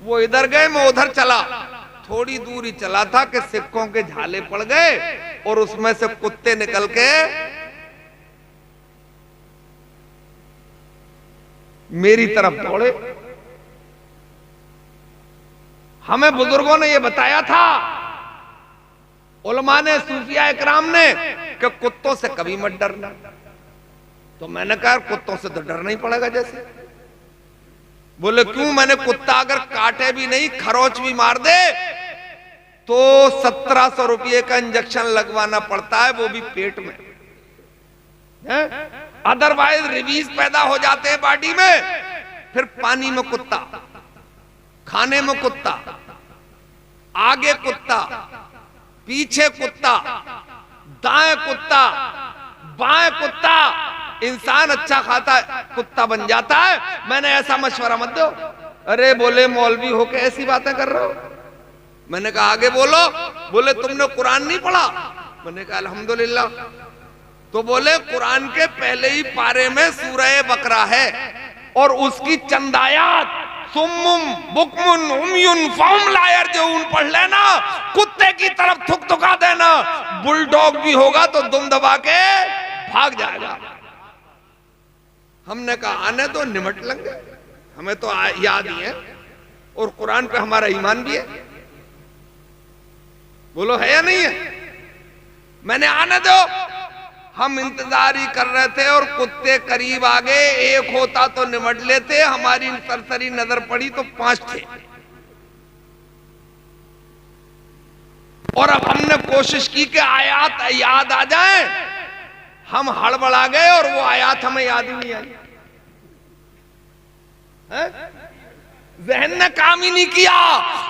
वो इधर गए, मैं उधर चला। थोड़ी दूर ही चला था कि सिक्कों के झाले पड़ गए और उसमें से कुत्ते निकल के मेरी तरफ दौड़े। हमें बुजुर्गों ने यह बताया था, उलमा ने, सूफिया इकराम ने, कि कुत्तों से कभी मत डरना। तो मैंने कहा कुत्तों से तो डरना ही पड़ेगा जैसे। बोले क्यों? मैंने कहा अगर काटे भी नहीं, खरोच भी मार दे तो 1700 रुपये का इंजेक्शन लगवाना पड़ता है, वो भी पेट में। अदरवाइज रिवीज पैदा हो जाते हैं बॉडी में। फिर पानी में कुत्ता, खाने में कुत्ता, आगे कुत्ता, पीछे कुत्ता, दाएं कुत्ता, बाएं कुत्ता। इंसान अच्छा खाता है, कुत्ता बन जाता है। मैंने ऐसा मशवरा मत दो। अरे बोले मौलवी होके ऐसी बातें कर रहे हो। मैंने कहा आगे बोलो। बोले तुमने कुरान नहीं पढ़ा? मैंने कहा अल्हम्दुलिल्लाह। तो बोले कुरान के पहले ही पारे में सूरह बकरा है और उसकी चंद आयत सुम्मुम बुकमुन उम्युन फहुम ला यरजून पढ़ लेना, कुत्ते की तरफ थुक-थुका देना, बुलडॉग भी होगा तो दुम दबा के भाग जाएगा। हमने कहा आने तो निमट लेंगे, हमें तो याद ही है और कुरान पे हमारा ईमान भी है। बोलो है या नहीं है? मैंने आने दो। हम इंतजार ही कर रहे थे और कुत्ते करीब आ गए। एक होता तो निमट लेते, हमारी सरसरी नजर पड़ी तो 5 थे। और अब हमने कोशिश की कि आयात याद आ जाए। हम हड़बड़ा गए और वो आयात हमें याद ही नहीं आई। जहन ने काम ही नहीं किया,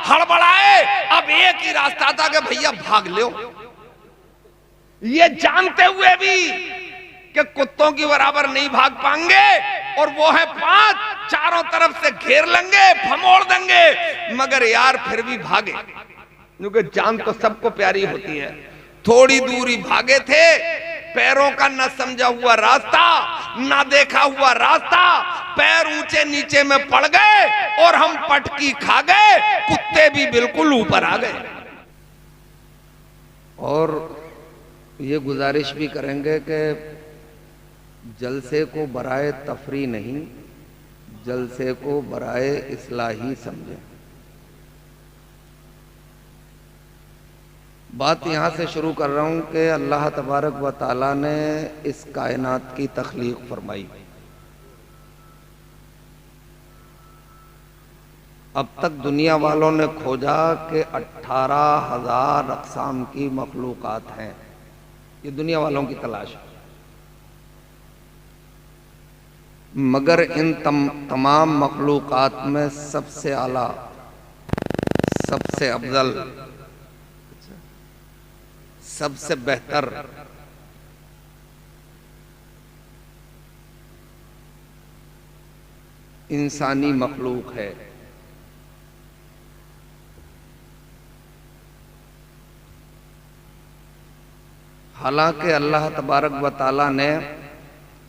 हड़बड़ाए। अब एक ही रास्ता था कि भैया भाग लो। ये जानते हुए भी कि कुत्तों की बराबर नहीं भाग पाएंगे और वो है 5, चारों तरफ से घेर लेंगे, फमोड़ देंगे, मगर यार फिर भी भागे, क्योंकि जान तो सबको प्यारी होती है। थोड़ी दूरी भागे थे, पैरों का न समझा हुआ रास्ता, ना देखा हुआ रास्ता, पैर ऊंचे नीचे में पड़ गए और हम पटकी खा गए। कुत्ते भी बिल्कुल ऊपर आ गए। और ये गुजारिश भी करेंगे कि जलसे को बराए तफरी नहीं, जलसे को बराए इस्लाही समझें। बात यहाँ से शुरू कर रहा हूँ कि अल्लाह तबारक व ताला ने इस कायनात की तख्लीक फरमाई। अब तक दुनिया वालों ने खोजा कि 18,000 अक़साम की मखलूक़ात हैं। ये दुनिया वालों की तलाश है। मगर इन तमाम मखलूक़ात में सबसे आला, सबसे अफजल, सबसे बेहतर इंसानी मखलूक है। हालांकि अल्लाह तबारक व ताला ने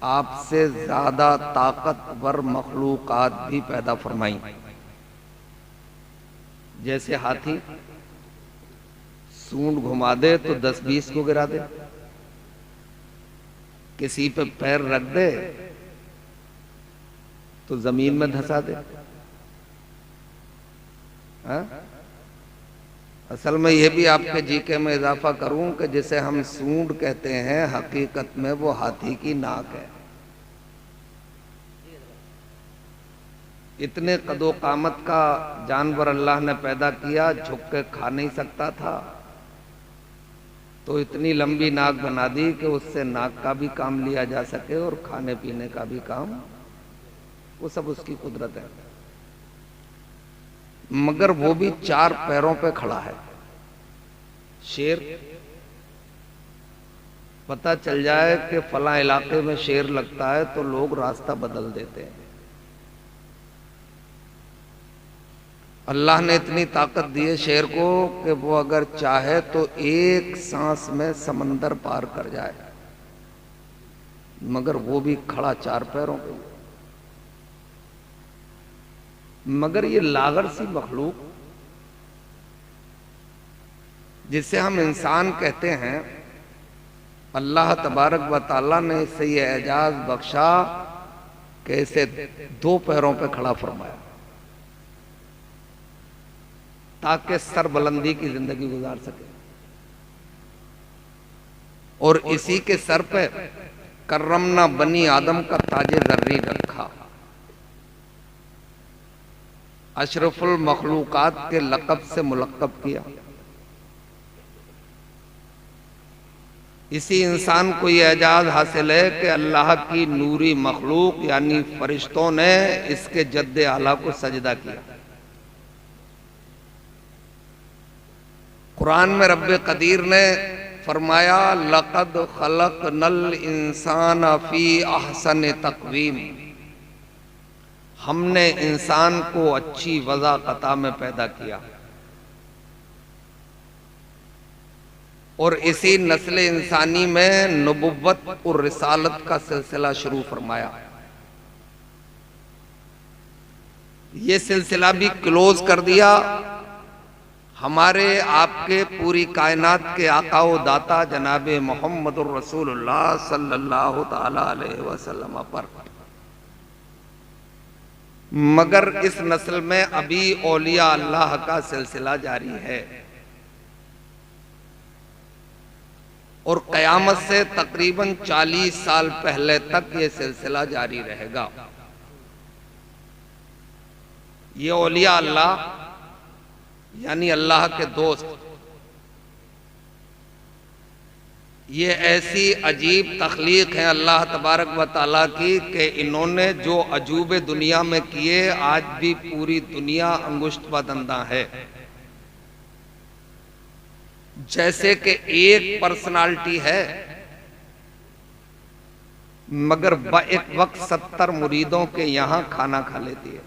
आपसे ज्यादा ताकतवर मखलूकात भी पैदा फरमाई। जैसे हाथी सूंड घुमा दे तो 10-20 को गिरा दे, किसी पे पैर रख दे तो जमीन में धंसा दे। हा? असल में यह भी आपके जीके में इजाफा करूं कि जिसे हम सूंड कहते हैं, हकीकत में वो हाथी की नाक है। इतने कदो कामत का जानवर अल्लाह ने पैदा किया, झुक के खा नहीं सकता था, तो इतनी लंबी नाक बना दी कि उससे नाक का भी काम लिया जा सके और खाने पीने का भी काम। वो सब उसकी कुदरत है। मगर वो भी 4 पैरों पे खड़ा है। शेर, पता चल जाए कि फला इलाके में शेर लगता है तो लोग रास्ता बदल देते हैं। अल्लाह ने इतनी ताकत दी है शेर को कि वो अगर चाहे तो एक सांस में समंदर पार कर जाए, मगर वो भी खड़ा 4 पैरों पे। मगर ये लागर सी मखलूक जिसे हम इंसान कहते हैं, अल्लाह तबारक व ताला ने इसे ये एजाज बख्शा कि इसे दो पैरों पे खड़ा फरमाया ताकि सरबुलंदी की जिंदगी गुजार सके। और इसी के सर पे करमना बनी आदम का ताजे जर्री रखा, अशरफुल मखलूकात के लक़ब से मुलक़्क़ब किया। इसी इंसान को यह एजाज हासिल है कि अल्लाह की नूरी मखलूक यानी फरिश्तों ने इसके जद्दे आला को सजदा किया। कुरान में रब्बे कदीर ने फरमाया, लक़द खलक़नल इंसान फी अहसन तक़वीम, हमने इंसान को अच्छी वज़ाक़ता में पैदा किया। और इसी नस्ल इंसानी में नबुव्वत और रिसालत का सिलसिला शुरू फरमाया। ये सिलसिला भी क्लोज कर दिया हमारे आपके पूरी कायनात के आका व दाता जनाब मोहम्मदुर रसूलुल्लाह सल्लल्लाहु ताला अलैहि वसल्लम पर। मगर इस नस्ल में अभी औलिया अल्लाह का सिलसिला जारी है और क़यामत से तकरीबन 40 साल पहले तक ये सिलसिला जारी रहेगा। ये औलिया अल्लाह यानी अल्लाह के दोस्त, ये ऐसी अजीब तख्लीक है अल्लाह तबारक व ताला की कि इन्होंने जो अजूबे दुनिया में किए आज भी पूरी दुनिया अंगुष्ठ बदंदा है। जैसे कि एक पर्सनालिटी है मगर एक वक्त 70 मुरीदों के यहां खाना खा लेती है।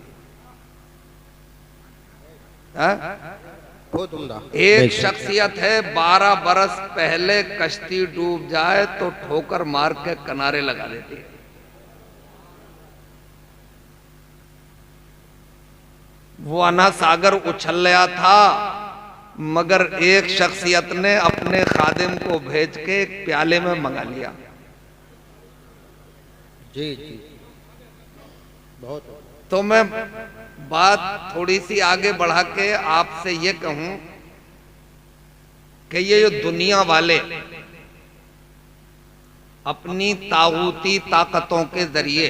एक शख्सियत है 12 बरस पहले कश्ती डूब जाए तो ठोकर मार के किनारे लगा देती है। वो अना सागर उछल गया था मगर एक शख्सियत ने अपने खादिम को भेज के एक प्याले में मंगा लिया। जी जी बहुत। तो मैं बात थोड़ी सी आगे बढ़ा के आपसे ये कहूं कि ये जो दुनिया वाले अपनी तागूती ताकतों के जरिए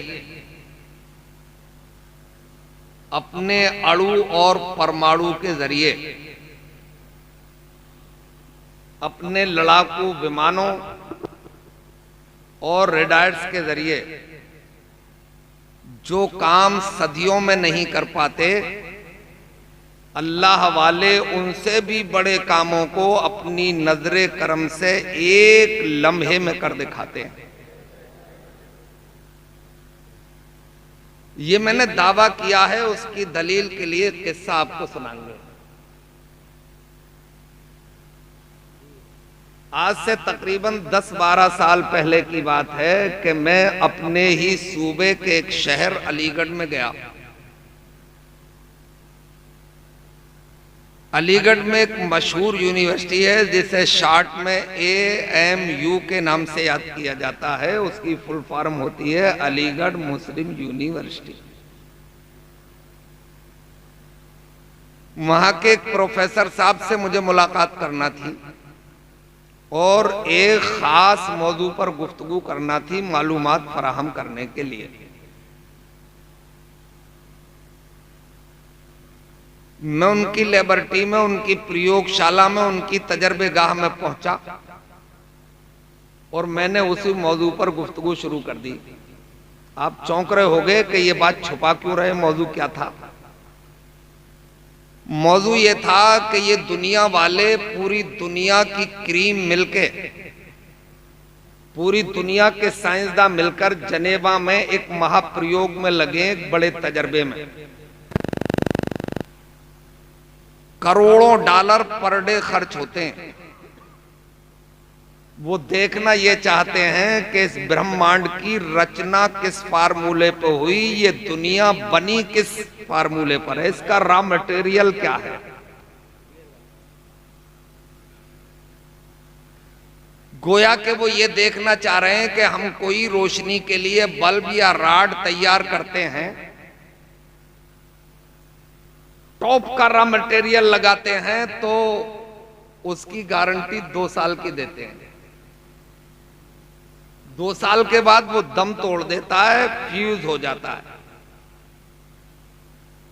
अपने अणु और परमाणु के जरिए अपने लड़ाकू विमानों और रेडार्स के जरिए जो काम सदियों में नहीं कर पाते, अल्लाह वाले उनसे भी बड़े कामों को अपनी नजरे करम से एक लम्हे में कर दिखाते हैं। ये मैंने दावा किया है, उसकी दलील के लिए किस्सा आपको सुनाएंगे। आज से तकरीबन 10-12 साल पहले की बात है कि मैं अपने ही सूबे के एक शहर अलीगढ़ में गया। अलीगढ़ में एक मशहूर यूनिवर्सिटी है जिसे शॉर्ट में AMU के नाम से याद किया जाता है। उसकी फुल फॉर्म होती है अलीगढ़ मुस्लिम यूनिवर्सिटी। वहां के एक प्रोफेसर साहब से मुझे मुलाकात करना थी और एक खास मौजू पर गुफ्तगू करना थी मालूमात फराहम करने के लिए। मैं उनकी लेबोरेटरी में, उनकी प्रयोगशाला में, उनकी तजर्बेगाह में पहुंचा और मैंने उसी मौजू पर गुफ्तगू शुरू कर दी। आप चौंक रहे होंगे कि ये बात छुपा क्यों रहे, मौजू क्या था? मौजू ये था कि ये दुनिया वाले पूरी दुनिया की क्रीम मिलके, पूरी दुनिया के साइंसदान मिलकर जनेवा में एक महाप्रयोग में लगे, एक बड़े तजर्बे में। करोड़ों डॉलर पर डे खर्च होते हैं वो देखना ये चाहते हैं कि इस ब्रह्मांड की रचना किस फार्मूले पर हुई, ये दुनिया बनी किस फार्मूले पर है, इसका रॉ मटेरियल क्या है। गोया के वो ये देखना चाह रहे हैं कि हम कोई रोशनी के लिए बल्ब या रॉड तैयार करते हैं, टॉप का रॉ मटेरियल लगाते हैं तो उसकी गारंटी 2 साल की देते हैं। 2 साल के बाद वो दम तोड़ देता है, फ्यूज हो जाता है।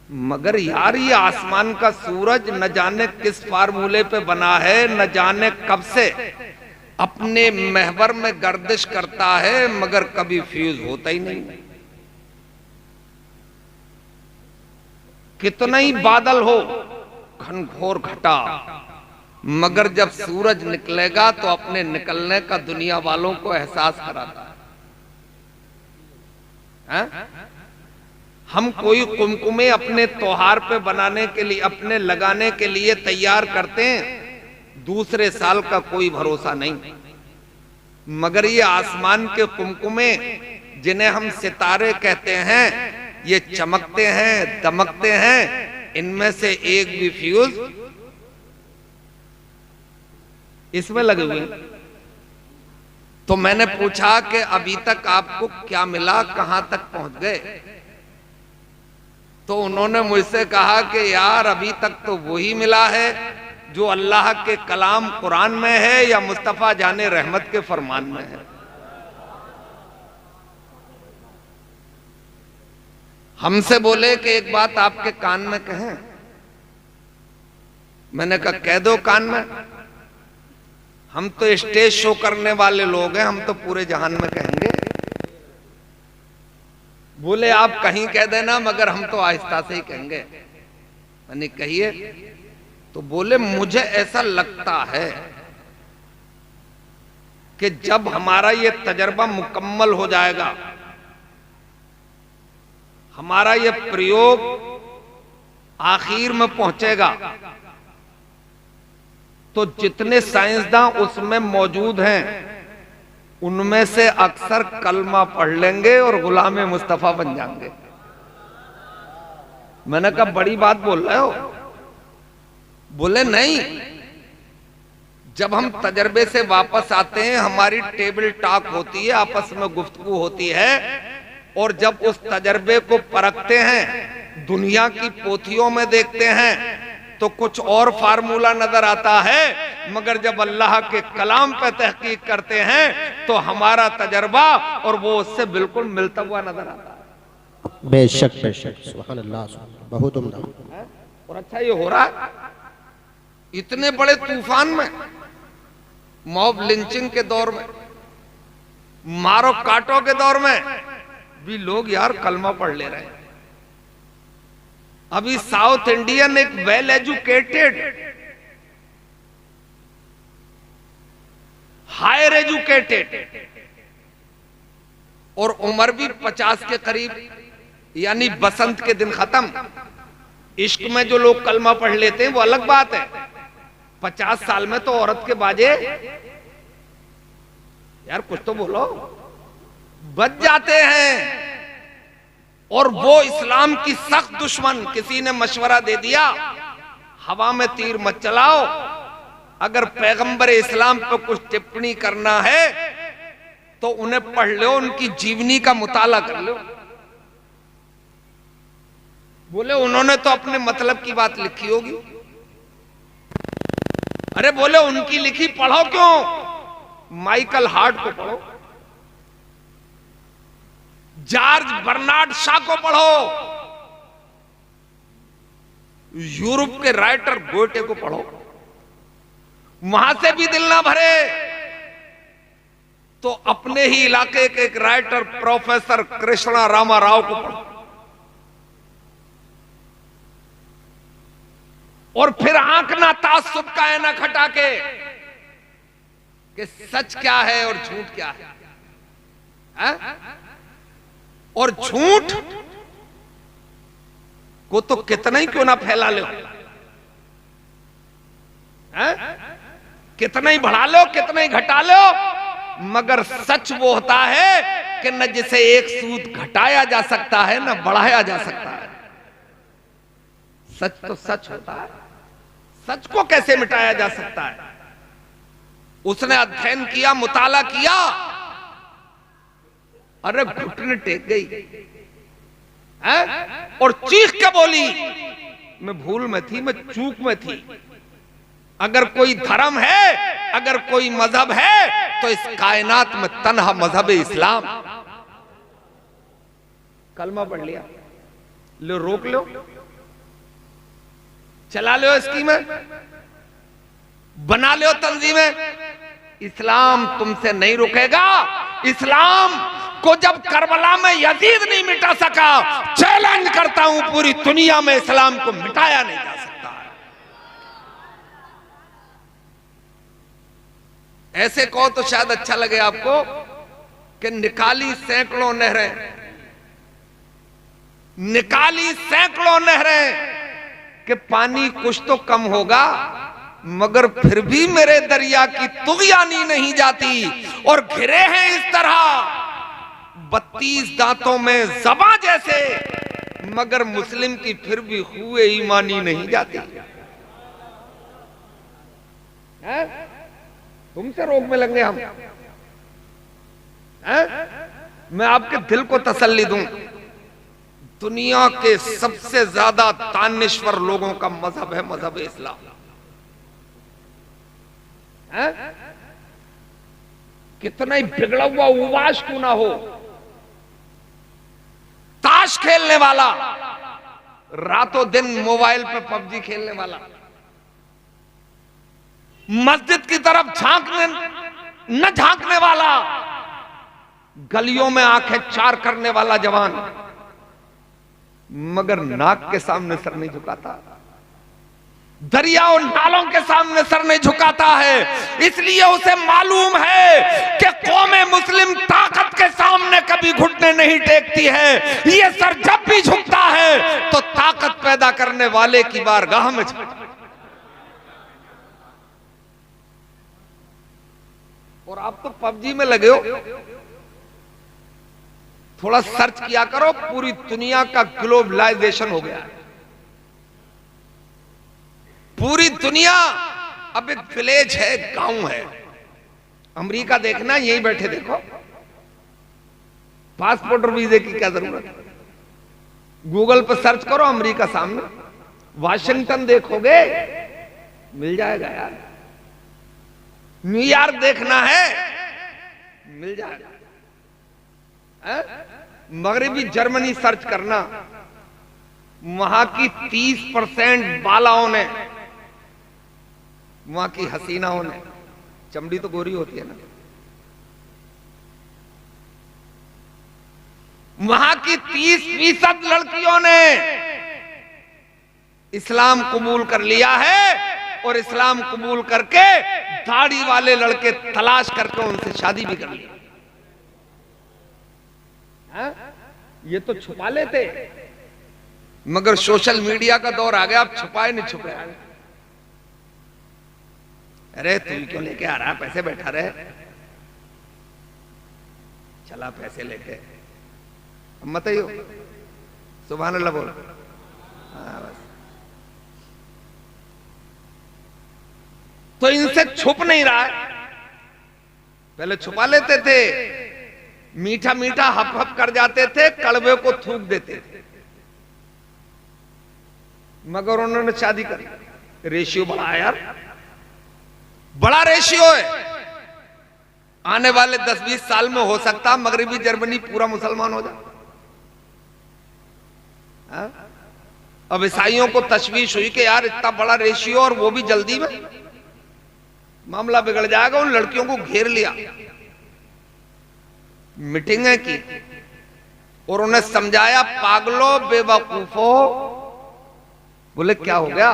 मगर यार ये आसमान का सूरज न जाने किस फार्मूले पे बना है, न जाने कब से अपने महवर में गर्दिश करता है, मगर कभी फ्यूज होता ही नहीं। कितना ही बादल हो, घनघोर घटा, मगर जब सूरज निकलेगा तो अपने निकलने का दुनिया वालों को एहसास कराता है। हम कोई कुमकुमे अपने त्योहार पे बनाने के लिए, अपने लगाने के लिए तैयार करते हैं, दूसरे साल का कोई भरोसा नहीं। मगर ये आसमान के कुमकुमे जिन्हें हम सितारे कहते हैं, ये चमकते हैं, दमकते हैं, इनमें से एक भी फ्यूज इसमें लगे हुए। तो मैंने पूछा कि अभी तक आपको क्या मिला, कहां तक पहुंच गए? तो उन्होंने मुझसे कहा कि यार अभी तक तो वही मिला है जो अल्लाह के कलाम कुरान में है या मुस्तफा जाने रहमत के फरमान में है। हमसे बोले कि एक बात आपके कान में कहें। मैंने कहा कह दो कान में। हम तो स्टेज शो करने वाले लोग हैं, हम तो पूरे जहान में कहेंगे। बोले आप कहीं कह देना, मगर हम तो आहिस्ता से ही कहेंगे। मैंने कहिए। तो बोले मुझे ऐसा लगता है कि जब हमारा ये तजर्बा मुकम्मल हो जाएगा, हमारा ये प्रयोग आखिर में पहुंचेगा, तो जितने साइंसदान उसमें मौजूद हैं उनमें से अक्सर कलमा पढ़ लेंगे और गुलाम मुस्तफा बन जाएंगे। मैंने कहा बड़ी बात बोल रहे हो? बोले नहीं, जब हम तजर्बे से वापस आते हैं, हमारी टेबल टॉक होती है, आपस में गुफ्तगू होती है, और जब उस तजर्बे को परखते हैं, दुनिया की पोथियों में देखते हैं, तो कुछ और फार्मूला नजर आता है, मगर जब अल्लाह के कलाम पे तहकीक करते हैं तो हमारा तजर्बा और वो उससे बिल्कुल मिलता हुआ नजर आता है। बेशक बेशक, सुभान अल्लाह, बहुत उम्दा। और अच्छा ये हो रहा है इतने बड़े तूफान में, मॉब लिंचिंग के दौर में, मारो काटो के दौर में भी लोग यार कलमा पढ़ ले रहे हैं। अभी साउथ इंडियन एक वेल एजुकेटेड, हायर एजुकेटेड और उम्र भी 50 के करीब, यानी बसंत के दिन खत्म। इश्क में जो लोग कलमा पढ़ लेते हैं वो अलग बात है, 50 साल में तो औरत के बाजे, यार कुछ तो बोलो, बच जाते हैं। और वो इस्लाम की सख्त दुश्मन, किसी ने मशवरा दे दिया हवा में तीर मत चलाओ, अगर पैगंबर इस्लाम पर कुछ टिप्पणी करना है तो उन्हें पढ़ लो, उनकी जीवनी का मुताला कर लो। बोले उन्होंने तो अपने मतलब की बात लिखी होगी। अरे बोले उनकी लिखी पढ़ो क्यों, माइकल हार्ट को पढ़ो, जॉर्ज बर्नार्ड शॉ को पढ़ो, यूरोप के राइटर गोटे को पढ़ो। वहां से भी दिल ना भरे तो अपने ही इलाके के एक राइटर प्रोफेसर कृष्णा रामा राव को पढ़ो, और फिर आंकना तासुब का ऐना खटा के कि सच क्या है और झूठ क्या है? और झूठ को तो कितना ही क्यों ना फैला लो, कितना ही बढ़ा लो, कितना ही घटा लो, मगर सच वो होता है कि न जिसे एक सूद घटाया जा सकता है न बढ़ाया जा सकता है। सच तो सच होता है, सच को कैसे मिटाया जा सकता है? उसने अध्ययन किया, मुताला किया, अरे घुटने टेक गई है और चीख के बोली, मैं भूल में थी, मैं चूक में थी। अगर कोई धर्म है, अगर कोई मजहब है, तो इस कायनात में तन्हा मजहब इस्लाम। कलमा पढ़ लिया, लो रोक लो, चला लो स्कीमें, बना लो तंजीमें, इस्लाम तुमसे नहीं रुकेगा। इस्लाम को जब करबला में यजीद नहीं मिटा सका, चैलेंज करता हूं पूरी दुनिया में इस्लाम को मिटाया नहीं जा सकता है। ऐसे कहो तो शायद अच्छा लगे आपको कि निकाली सैकड़ों नहरें, निकाली सैकड़ों नहरें कि पानी कुछ तो कम होगा, मगर फिर भी मेरे दरिया की तुगयानी नहीं जाती। और घिरे हैं इस तरह 32 दांतों में ज़बां जैसे, मगर मुस्लिम की फिर भी हुए ईमानी नहीं जाती है? तुमसे रोक में लगे हम है? मैं आपके दिल को तसल्ली दूं, दुनिया के सबसे ज्यादा दानिश्वर लोगों का मजहब है मजहब इस्लाम है? कितना ही बिगड़ा हुआ उबाश क्यों ना हो, ताश खेलने वाला, रातों दिन मोबाइल पे पबजी खेलने वाला, मस्जिद की तरफ न झांकने वाला, गलियों में आंखें चार करने वाला जवान, मगर नाक के सामने सर नहीं झुकाता, दरियाओं नालों के सामने सर नहीं झुकाता है। इसलिए उसे मालूम है कि कौमे मुस्लिम ताकत के सामने कभी घुटने नहीं टेकती है। ये सर जब भी झुकता है तो ताकत पैदा करने वाले की बारगाह में झुकता है। और आप तो पबजी में लगे हो, थोड़ा सर्च किया करो, पूरी दुनिया का ग्लोबलाइजेशन हो गया है। पूरी दुनिया अब एक विलेज है, गांव है। अमेरिका देखना, यहीं बैठे देखो, पासपोर्ट और वीजे की क्या जरूरत है? गूगल पर सर्च करो अमेरिका सामने, वाशिंगटन देखोगे मिल जाएगा यार। न्यूयॉर्क देखना है मिल जाएगा। मगरबी जर्मनी सर्च करना, वहां की 30% बालाओं ने, वहां की हसीनाओं ने, चमड़ी तो गोरी होती है ना, वहां की 30% लड़कियों ने इस्लाम कबूल कर लिया है। और इस्लाम कबूल करके दाढ़ी वाले लड़के तलाश करके उनसे शादी भी कर ली। ये तो छुपा लेते, मगर सोशल मीडिया का दौर आ गया, अब छुपाए नहीं छुपे। अरे तू क्यों लेके आ रहा है, पैसे बैठा रहे, चला पैसे लेके, मत ही हो, सुभान अल्लाह बोल। हाँ बस, तो इनसे छुप नहीं रहा है। पहले छुपा लेते थे, मीठा मीठा हप हप कर जाते थे, कड़वे को थूक देते थे, मगर उन्होंने शादी कर, रेशियो बढ़ा यार, बड़ा रेशियो है। आने वाले 10-20 साल में हो सकता मगरबी जर्मनी पूरा मुसलमान हो जाए। अब ईसाइयों को तशवीश हुई कि यार इतना बड़ा रेशियो और वो भी जल्दी में, मामला बिगड़ जाएगा। उन लड़कियों को घेर लिया, मीटिंगें की और उन्हें समझाया, पागलो बेवकूफो। बोले क्या हो गया?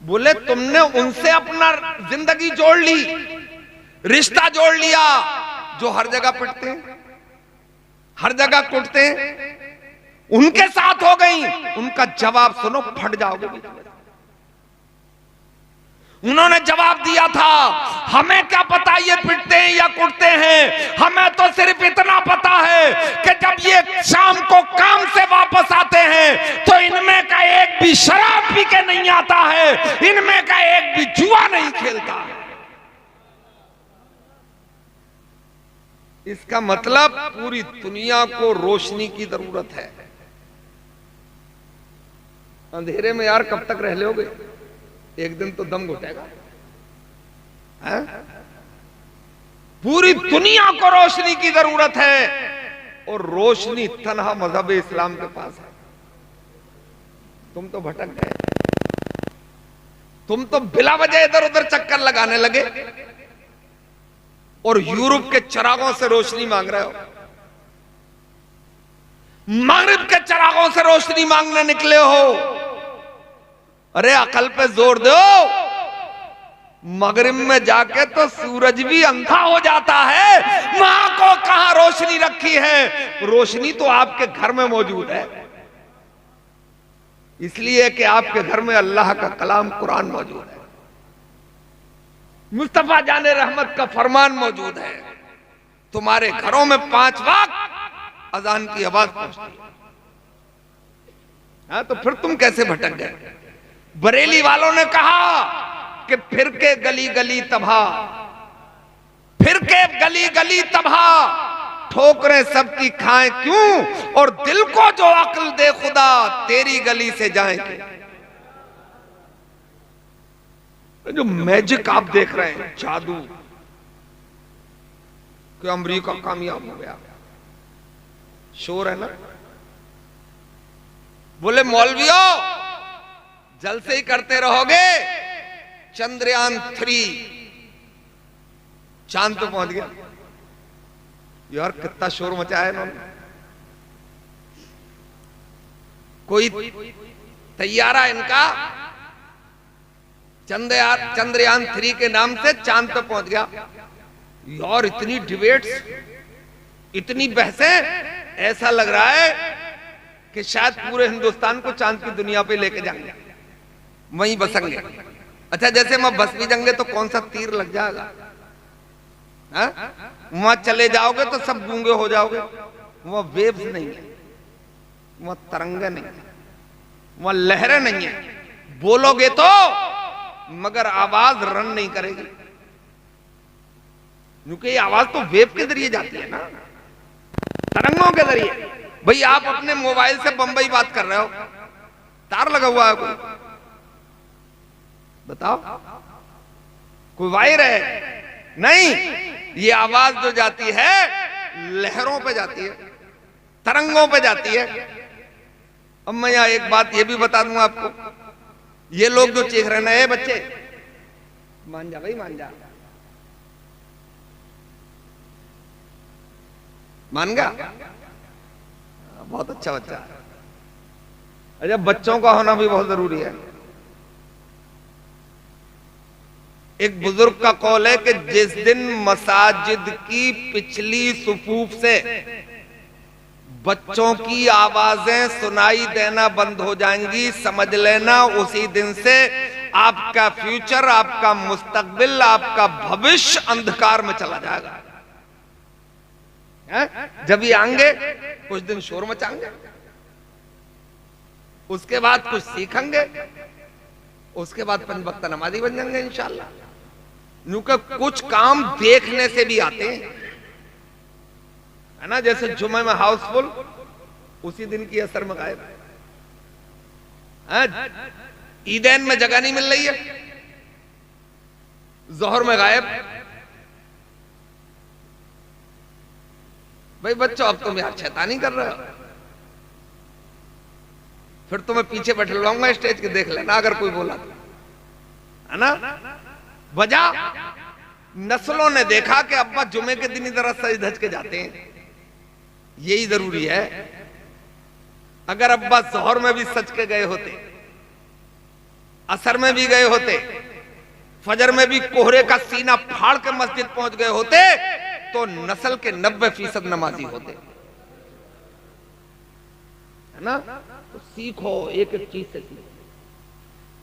बोले तुमने उनसे अपना जिंदगी जोड़ ली, रिश्ता जोड़ लिया, जो हर जगह पिटते हैं, हर जगह कुटते हैं, उनके साथ हो गई। उनका जवाब सुनो, फट जाओगे। उन्होंने जवाब दिया था, हमें क्या पता ये पिटते हैं या कुटते हैं, हमें तो सिर्फ इतना पता है कि जब ये शाम को काम से वापस आते हैं तो इनमें का एक भी शराब पी के नहीं आता है, इनमें का एक भी जुआ नहीं खेलता है। इसका मतलब पूरी दुनिया को रोशनी की जरूरत है। अंधेरे में यार कब तक रह लोगे, एक दिन तो दम घुटेगा। पूरी दुनिया को रोशनी की जरूरत है और रोशनी तन्हा मजहब इस्लाम के पास है। तुम तो भटक गए, तुम तो बिला वजह इधर उधर चक्कर लगाने लगे और यूरोप के चिरागों से रोशनी मांग रहे हो, मगरिब के चिरागों से रोशनी मांगने निकले हो। अरे अकल पे जोर दो, मगरिब में जाके तो सूरज भी अंधा हो जाता है। मां को कहां रोशनी रखी है, रोशनी तो आपके घर में मौजूद है, इसलिए कि आपके घर में अल्लाह का कलाम कुरान मौजूद है, मुस्तफा जाने रहमत का फरमान मौजूद है। तुम्हारे घरों में 5 वक्त अजान की आवाज पहुंचती है। हाँ, तो फिर तुम कैसे भटक गए? बरेली वालों ने कहा कि फिर के गली गली तबाह, फिर के गली गली तबाह, ठोकरें सबकी खाएं क्यों, और दिल को जो अक्ल दे खुदा तेरी गली से जाएं क्यों। जो मैजिक आप देख रहे हैं, जादू, कि अमेरिका कामयाब हो गया, शोर है ना। बोले मौलवियों जलसे ही करते रहोगे, चंद्रयान 3 चांद पे पहुंच गया। यार कितना शोर मचाया इन्होंने। कोई तैयारा इनका चंद्रयान 3 के नाम से चांद पे पहुंच गया। यार इतनी डिबेट्स, इतनी बहसें, ऐसा लग रहा है कि शायद पूरे हिंदुस्तान को चांद की दुनिया पे लेके जाएंगे, वहीं बसेंगे। अच्छा, जैसे वहां बस भी जाएंगे तो कौन सा तीर लग जाएगा? वहां चले जाओगे तो सब गूंगे हो जाओगे। वहां वेव्स नहीं है, वहां तरंगे नहीं है, वहां लहरें नहीं है। बोलोगे तो मगर आवाज रन नहीं करेगी, क्योंकि ये आवाज तो वेव के जरिए जाती है ना, तरंगों के जरिए। भाई आप अपने मोबाइल से बंबई बात कर रहे हो, तार लगा हुआ है कोई? बताओ, कोई वायर है? नहीं, ये आवाज जो जाती है लहरों पे जाती है, तरंगों पे जाती है। अब मैं यहां एक बात ये भी बता दूंगा आपको, ये लोग जो चीख रहे हैं, बच्चे मान जा भाई, मान जा, मान गया, बहुत अच्छा बच्चा है। अच्छा, बच्चों का होना भी बहुत जरूरी है। एक बुजुर्ग का कौल है कि जिस दिन मसाजिद की पिछली सुफूफ से बच्चों की आवाजें सुनाई देना बंद हो जाएंगी, समझ लेना उसी दिन से आपका फ्यूचर, आपका मुस्तकबिल, आपका भविष्य अंधकार में चला जाएगा। जब ये आएंगे कुछ दिन शोर मचाएंगे, उसके बाद कुछ सीखेंगे, उसके बाद 5 वक्त नमाजी बन जाएंगे इंशाल्लाह। क्योंकि कुछ काम देखने से भी आते हैं, है ना। जैसे जुमे में हाउसफुल, उसी दिन की असर में गायब। ईदैन में जगह नहीं मिल रही है, जोहर में गायब। भाई बच्चों, अब तुम यार शैतानी कर रहे हो, फिर तुम्हें पीछे बैठे लाऊंगा स्टेज के, देख लेना अगर कोई बोला तो, है ना। वजह नस्लों ने देखा कि अब्बा जुमे के दिन ही जरा सज धज के जाते हैं, यही जरूरी है। अगर अब्बा जोहर में भी सज के गए होते, असर में भी गए होते, फजर में भी कोहरे का सीना फाड़ के मस्जिद पहुंच गए होते, तो नस्ल के 90% नमाजी होते, है ना। तो सीखो, एक एक चीज से सीखो।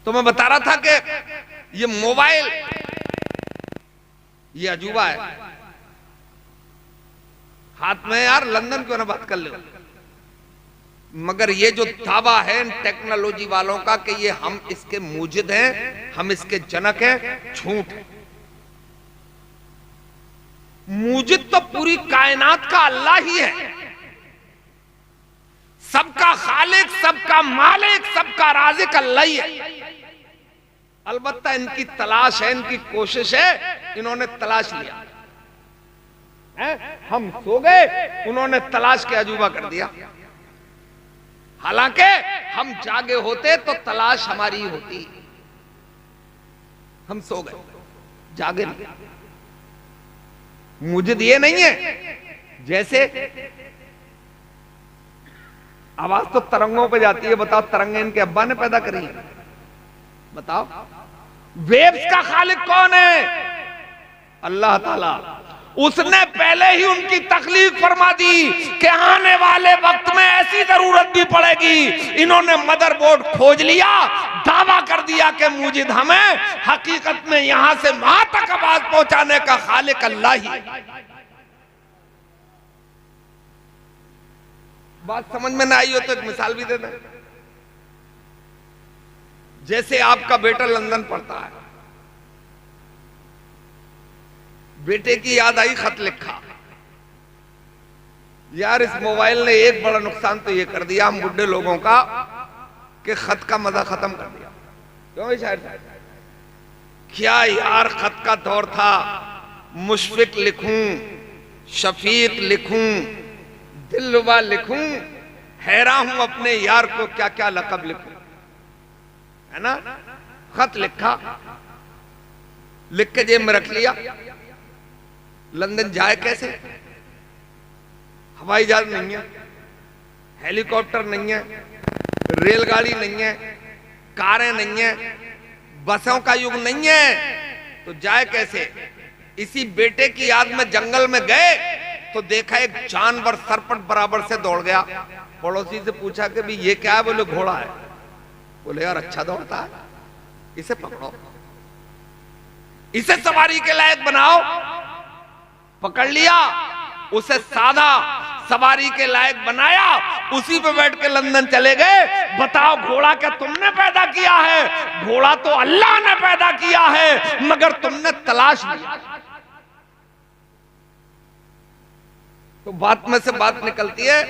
तो मैं बता रहा था कि ये मोबाइल, ये अजूबा है हाथ में। यार लंदन क्यों ना बात कर लो, मगर ये जो दावा है टेक्नोलॉजी वालों का कि ये हम इसके मूजिद हैं, हम इसके जनक हैं, झूठ है। मूजिद तो पूरी कायनात का अल्लाह ही है, सबका खालिक, सबका मालिक, सबका राज़िक अल्लाह ही है। अलबत्ता इनकी तलाश है, इनकी कोशिश है, इन्होंने तलाश लिया है। हम सो गए, उन्होंने तलाश के अजूबा कर दिया। हालांकि हम जागे होते तो तलाश हमारी होती। हम सो गए, जागे नहीं। मुझे ये नहीं है जैसे आवाज तो तरंगों पे जाती है। बताओ तरंगें इनके अब्बा ने पैदा करी? बताओ वेव्स का खालिक कौन है? अल्लाह ताला। उसने पहले ही उनकी तकलीफ फरमा दी कि आने वाले वक्त में ऐसी जरूरत भी पड़ेगी। इन्होंने मदरबोर्ड खोज लिया, दावा कर दिया कि मुजिद हमें, हकीकत में यहां से वहां तक आवाज पहुंचाने का खालिक अल्लाह ही। बात समझ में ना आई हो तो एक मिसाल भी दे दें। जैसे आपका बेटा लंदन पढ़ता है, बेटे की याद आई, खत लिखा। यार इस मोबाइल ने एक बड़ा नुकसान तो ये कर दिया हम बुढ़े लोगों का कि खत का मजा खत्म कर दिया। क्यों शायद क्या यार खत का दौर था। मुशफिक लिखूं, शफीक लिखूं, दिलरुबा लिखूं, हैरान हूं अपने यार को क्या क्या लकब लिखूं, है ना। खत लिखा, लिख के जेब में रख लिया। लंदन जाए कैसे? हवाई जहाज नहीं है, हेलीकॉप्टर नहीं है, रेलगाड़ी नहीं है, कारें नहीं है, बसों का युग नहीं है, तो जाए कैसे? इसी बेटे की याद में जंगल में गए तो देखा एक जानवर सरपट बराबर से दौड़ गया। पड़ोसी से पूछा कि भी ये क्या है? बोले घोड़ा है। बोले यार अच्छा दौड़ता है, इसे पकड़ो, इसे सवारी के लायक बनाओ। पकड़ लिया, उसे साधा सवारी के लायक बनाया, उसी पे बैठ के लंदन चले गए। बताओ घोड़ा क्या तुमने पैदा किया है? घोड़ा तो अल्लाह ने पैदा किया है, मगर तुमने तलाश लिया। तो बात में से बात निकलती है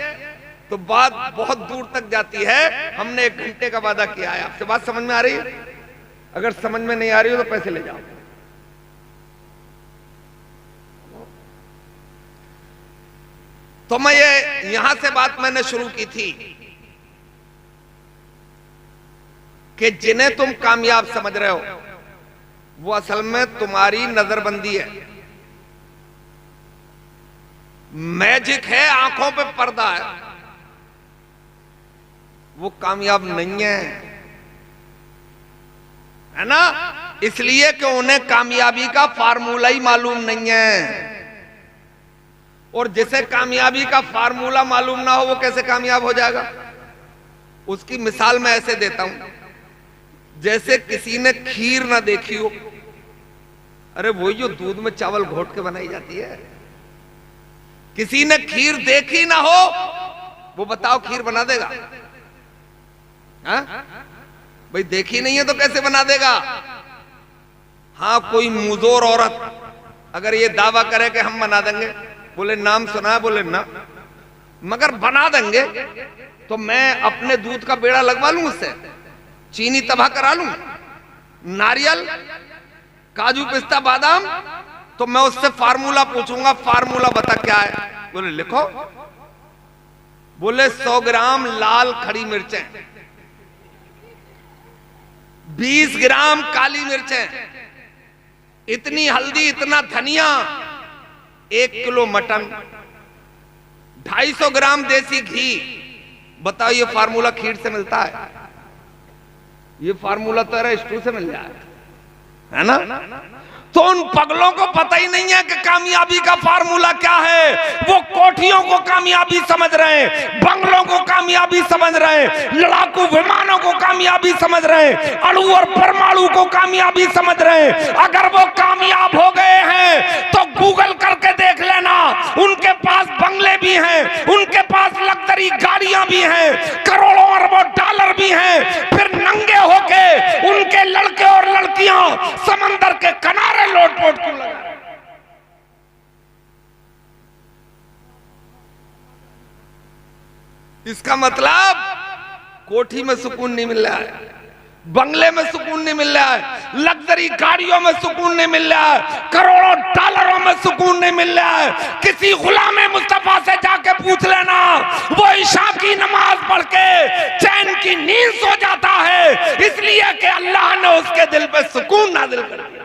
तो बात बहुत दूर तक जाती है। हमने 1 घंटे का वादा किया है। आपसे बात समझ में आ रही है? अगर समझ में नहीं आ रही हो तो पैसे ले जाओ। तो मैं ये यहां से बात मैंने शुरू की थी कि जिन्हें तुम कामयाब समझ रहे हो वो असल में तुम्हारी नजरबंदी है, मैजिक है, आंखों पे पर्दा है। वो कामयाब नहीं है ना, इसलिए कि उन्हें कामयाबी का फार्मूला ही मालूम नहीं है। और जिसे कामयाबी का फार्मूला मालूम ना हो वो कैसे कामयाब हो जाएगा? उसकी मिसाल मैं ऐसे देता हूं, जैसे किसी ने खीर ना देखी हो। अरे वही जो दूध में चावल घोट के बनाई जाती है। किसी ने खीर देखी ना हो, वो बताओ खीर बना देगा? हाँ भाई, देखी नहीं है तो कैसे बना देगा? हाँ, कोई मुजोर औरत अगर ये दावा करे कि हम बना देंगे, बोले नाम सुना है, बोले ना, मगर बना देंगे, तो मैं अपने दूध का बेड़ा लगवा लूं उससे, चीनी तबाह करा लूं, नारियल, काजू, पिस्ता, बादाम, तो मैं उससे फार्मूला पूछूंगा, फार्मूला बता क्या है? बोले लिखो। बोले 100 ग्राम लाल खड़ी मिर्चें, 20 ग्राम काली मिर्चें, इतनी हल्दी, इतना धनिया, 1 किलो मटन, 250 ग्राम देसी घी। बताओ ये फार्मूला खीर से मिलता है? ये फार्मूला तो स्टू से मिल जाए। है ना? तो उन पगलों को पता ही नहीं है कि कामयाबी का फार्मूला क्या है। वो कोठियों को कामयाबी समझ रहे हैं, बंगलों को कामयाबी समझ रहे हैं, लड़ाकू विमानों को कामयाबी समझ रहे हैं, अणु और परमाणु को कामयाबी समझ रहे हैं। अगर वो कामयाब हो गए हैं तो गूगल करके देख लेना, उनके पास बंगले भी हैं, उनके पास लग्जरी गाड़ियां भी हैं, करोड़ों अरबों डॉलर भी हैं। फिर नंगे होके उनके लड़के और लड़कियां समंदर के किनारे लोट-पोट क्यों लगा रहे? इसका मतलब कोठी में सुकून नहीं मिल रहा है, बंगले में सुकून नहीं मिल रहा है, लग्जरी गाड़ियों में सुकून नहीं मिल रहा है, करोड़ों डॉलरों में सुकून नहीं मिल रहा है। किसी गुलाम मुस्तफा से जाके पूछ लेना, वो ईशा की नमाज पढ़ के चैन की नींद सो जाता है, इसलिए कि अल्लाह ने उसके दिल पे सुकून नाज़िल कर दिया।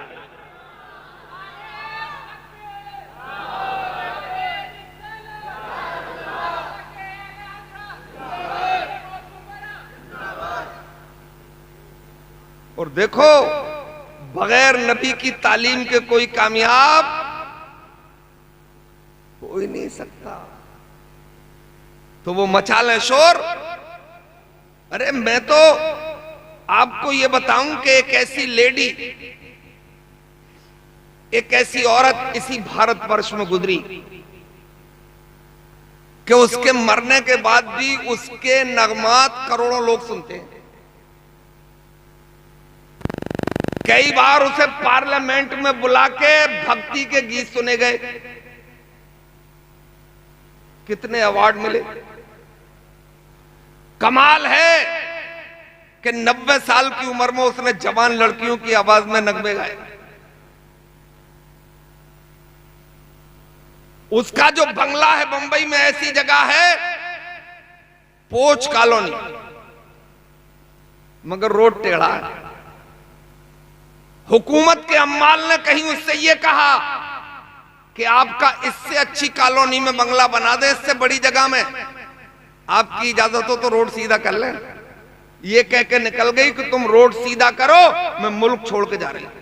और देखो, बगैर नबी की तालीम के कोई कामयाब हो ही नहीं सकता। तो वो मचा लें शोर। अरे मैं तो आपको ये बताऊं कि एक ऐसी लेडी, एक ऐसी औरत इसी भारतवर्ष में गुजरी कि उसके मरने के बाद भी उसके नगमात करोड़ों लोग सुनते हैं। कई बार उसे पार्लियामेंट में बुला के भक्ति के गीत सुने गए, कितने अवार्ड मिले। कमाल है कि 90 साल की उम्र में उसने जवान लड़कियों की आवाज में नगमे गाए। उसका जो बंगला है बंबई में, ऐसी जगह है पोच कॉलोनी, मगर रोड टेढ़ा है। हुकूमत के अम्माल ने कहीं उससे यह कहा कि आपका इससे अच्छी कॉलोनी में बंगला बना दे, इससे बड़ी जगह में, आपकी इजाजत हो तो रोड सीधा कर लें। ये कह के निकल गई कि तुम रोड सीधा करो, मैं मुल्क छोड़ के जा रही हूं।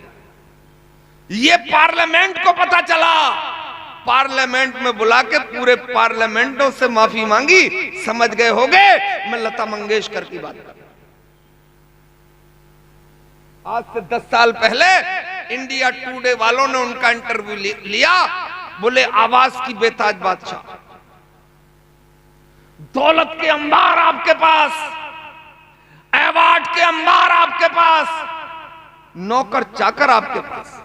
ये पार्लियामेंट को pता चला, पार्लियामेंट में बुला के पूरे पार्लियामेंट ने उससे माफी मांगी। समझ गए होगे मैं लता मंगेशकर की बात कर रहा हूं। आज से 10 साल पहले इंडिया टुडे वालों ने उनका इंटरव्यू लिया। बोले आवाज की बेताज बादशाह, दौलत के अंबार आपके पास, अवार्ड के अंबार आपके पास, नौकर चाकर आपके पास।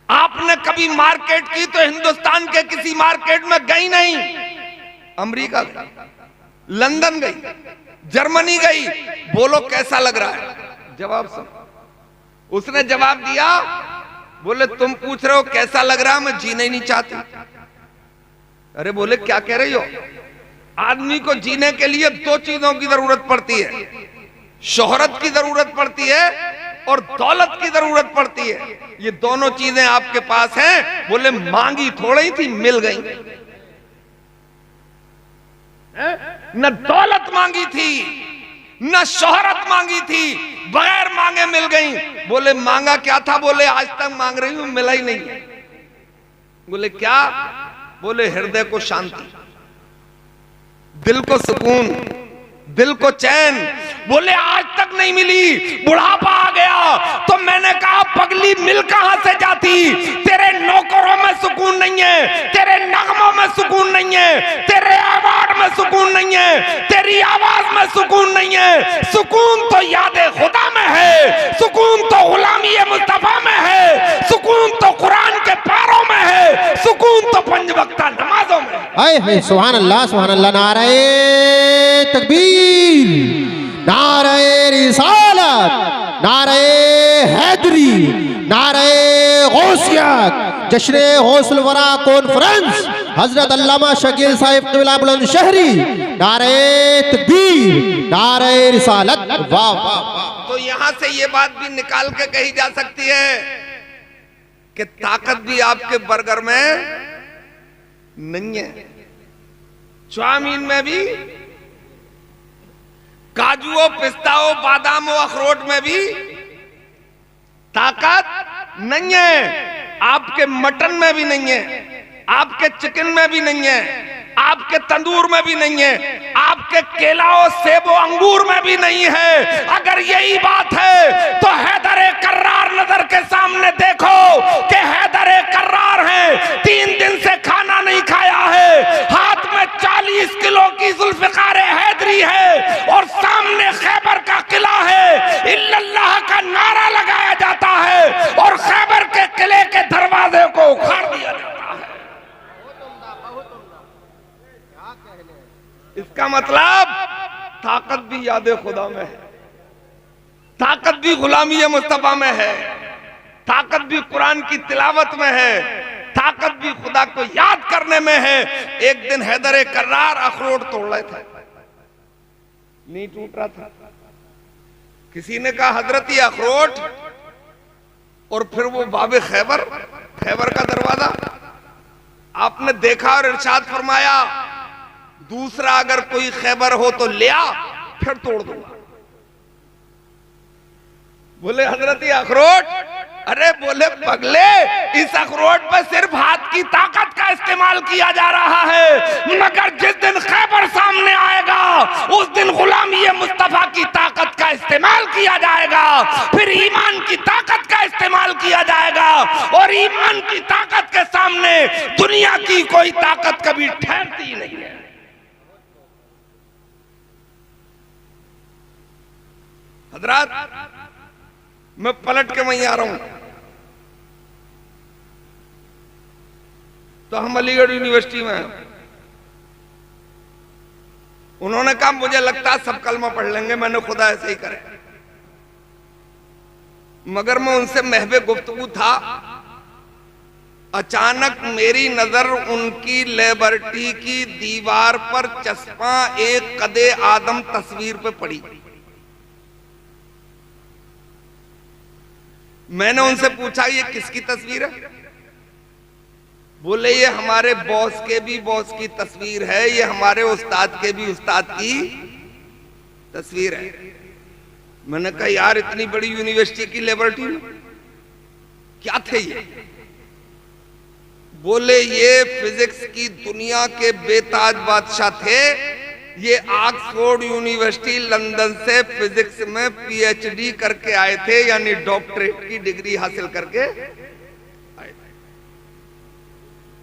आपने कभी मार्केट की तो हिंदुस्तान के किसी मार्केट में गई नहीं। अमेरिका गई, लंदन गई, जर्मनी गई, बोलो कैसा लग रहा है? जवाब सब। उसने जवाब दिया, बोले तुम पूछ रहे हो कैसा लग रहा है, मैं जीना ही नहीं चाहती। अरे बोले क्या कह रही हो? आदमी को जीने के लिए 2 चीजों की जरूरत पड़ती है, शोहरत की जरूरत पड़ती है और दौलत की जरूरत पड़ती है। ये दोनों चीजें आपके पास हैं। बोले मांगी थोड़ी थी, मिल गई। न दौलत मांगी थी, न शोहरत मांगी थी, बगैर मांगे मिल गई। बोले मांगा क्या था? बोले आज तक मांग रही हूं, मिला ही नहीं। बोले क्या? बोले हृदय को शांति, दिल को सुकून, दिल को चैन। बोले आज तक नहीं मिली, बुढ़ापा आ गया तो मैंने कहा पगली मिल कहां से जाती? तेरे नौकरों में सुकून नहीं है, तेरे नगमों में सुकून नहीं है, तेरे अवार्ड में सुकून नहीं है, तेरी आवाज में सुकून नहीं है। सुकून तो याद खुदा में है, सुकून तो गुलामी मुस्तफा में है, सुकून तो कुरान के पारों में है, सुकून तो 5 वक्ता नमाजों में है। सुभान अल्लाह, सुभान अल्लाह। नारे तकबीर, नारे रिसालत, नारे हैदरी, नारे गौसियत, जश्न गौसुल वरा कॉन्फ्रेंस हजरत अल्लामा शकील साहिब क़िबला बुलंदशहरी, नारे तकबीर, नारे रिसालत। वाह वाह वाह। तो यहां से ये बात भी निकाल के कही जा सकती है कि ताकत भी आपके बर्गर में नहीं है, चाउमीन में भी, काजुओ, पिस्ताओ, बादामो, अखरोट में भी ताकत नहीं है, आपके मटन में भी नहीं है, आपके चिकन में भी नहीं है, आपके तंदूर में भी नहीं है, आपके केलाओं सेबो अंगूर में भी नहीं है। अगर यही बात है तो हैदर कर्रार नजर के सामने देखो कि हैदर कर्रार है, 3 दिन से खाना नहीं खाया है, हाथ में 40 किलो की जुल्फिकार हैदरी है और सामने खैबर का किला है, इल्लल्लाह का नारा लगाया जाता है और खैबर के किले के दरवाजे को उखाड़ दिया जाता है। इसका मतलब ताकत भी याद खुदा में है, ताकत भी गुलामी मुस्तफा में है, ताकत भी कुरान की तिलावत में है, ताकत भी खुदा को याद करने में है। एक दिन हैदर कर्रार अखरोट तोड़ रहे थे, नहीं टूट रहा था। किसी ने कहा हजरत ये अखरोट, और फिर वो बाबे खैबर, खैबर का दरवाजा आपने देखा और इरशाद फरमाया दूसरा अगर कोई खैबर हो तो ले आ, फिर तोड़ दूंगा। बोले हजरत ये अखरोट, अरे बोले पगले इस अखरोट पर सिर्फ हाथ की ताकत का इस्तेमाल किया जा रहा है, मगर जिस दिन खैबर सामने आएगा उस दिन गुलामी मुस्तफा की ताकत का इस्तेमाल किया जाएगा, फिर ईमान की ताकत का इस्तेमाल किया जाएगा और ईमान की ताकत के सामने दुनिया की कोई ताकत कभी ठहरती नहीं है। हजरत मैं पलट के वहीं आ रहा हूं, तो हम अलीगढ़ यूनिवर्सिटी में हैं। उन्होंने कहा मुझे लगता है सब कलमा पढ़ लेंगे, मैंने खुदा ऐसे ही करे, मगर मैं उनसे महबे गुफ्तगू था, अचानक मेरी नजर उनकी लेबर्टी की दीवार पर चस्पा एक कदे आदम तस्वीर पे पड़ी। मैंने उनसे पूछा ये किसकी तस्वीर है? बोले ये हमारे बॉस के भी बॉस की तस्वीर है, ये हमारे उस्ताद के भी उस्ताद की तस्वीर है। मैंने कहा यार इतनी बड़ी यूनिवर्सिटी की लेबर्टी में क्या थे ये? बोले ये फिजिक्स की दुनिया के बेताज बादशाह थे, ये ऑक्सफोर्ड यूनिवर्सिटी लंदन से फिजिक्स में पीएचडी करके आए थे, यानी डॉक्टरेट की डिग्री हासिल करके आए थे।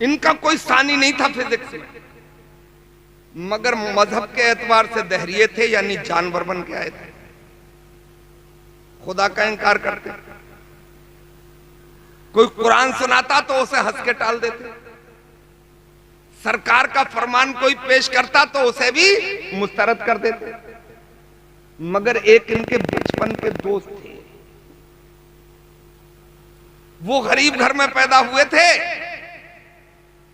इनका कोई सानी नहीं था फिजिक्स में, मगर मजहब के एतबार से दहरिये थे, यानी जानवर बन के आए थे, खुदा का इनकार करते। कोई कुरान सुनाता तो उसे हंस के टाल देते, सरकार का फरमान कोई पेश करता तो उसे भी मुस्तरद कर देते। मगर एक इनके बचपन के दोस्त थे, वो गरीब घर में पैदा हुए थे,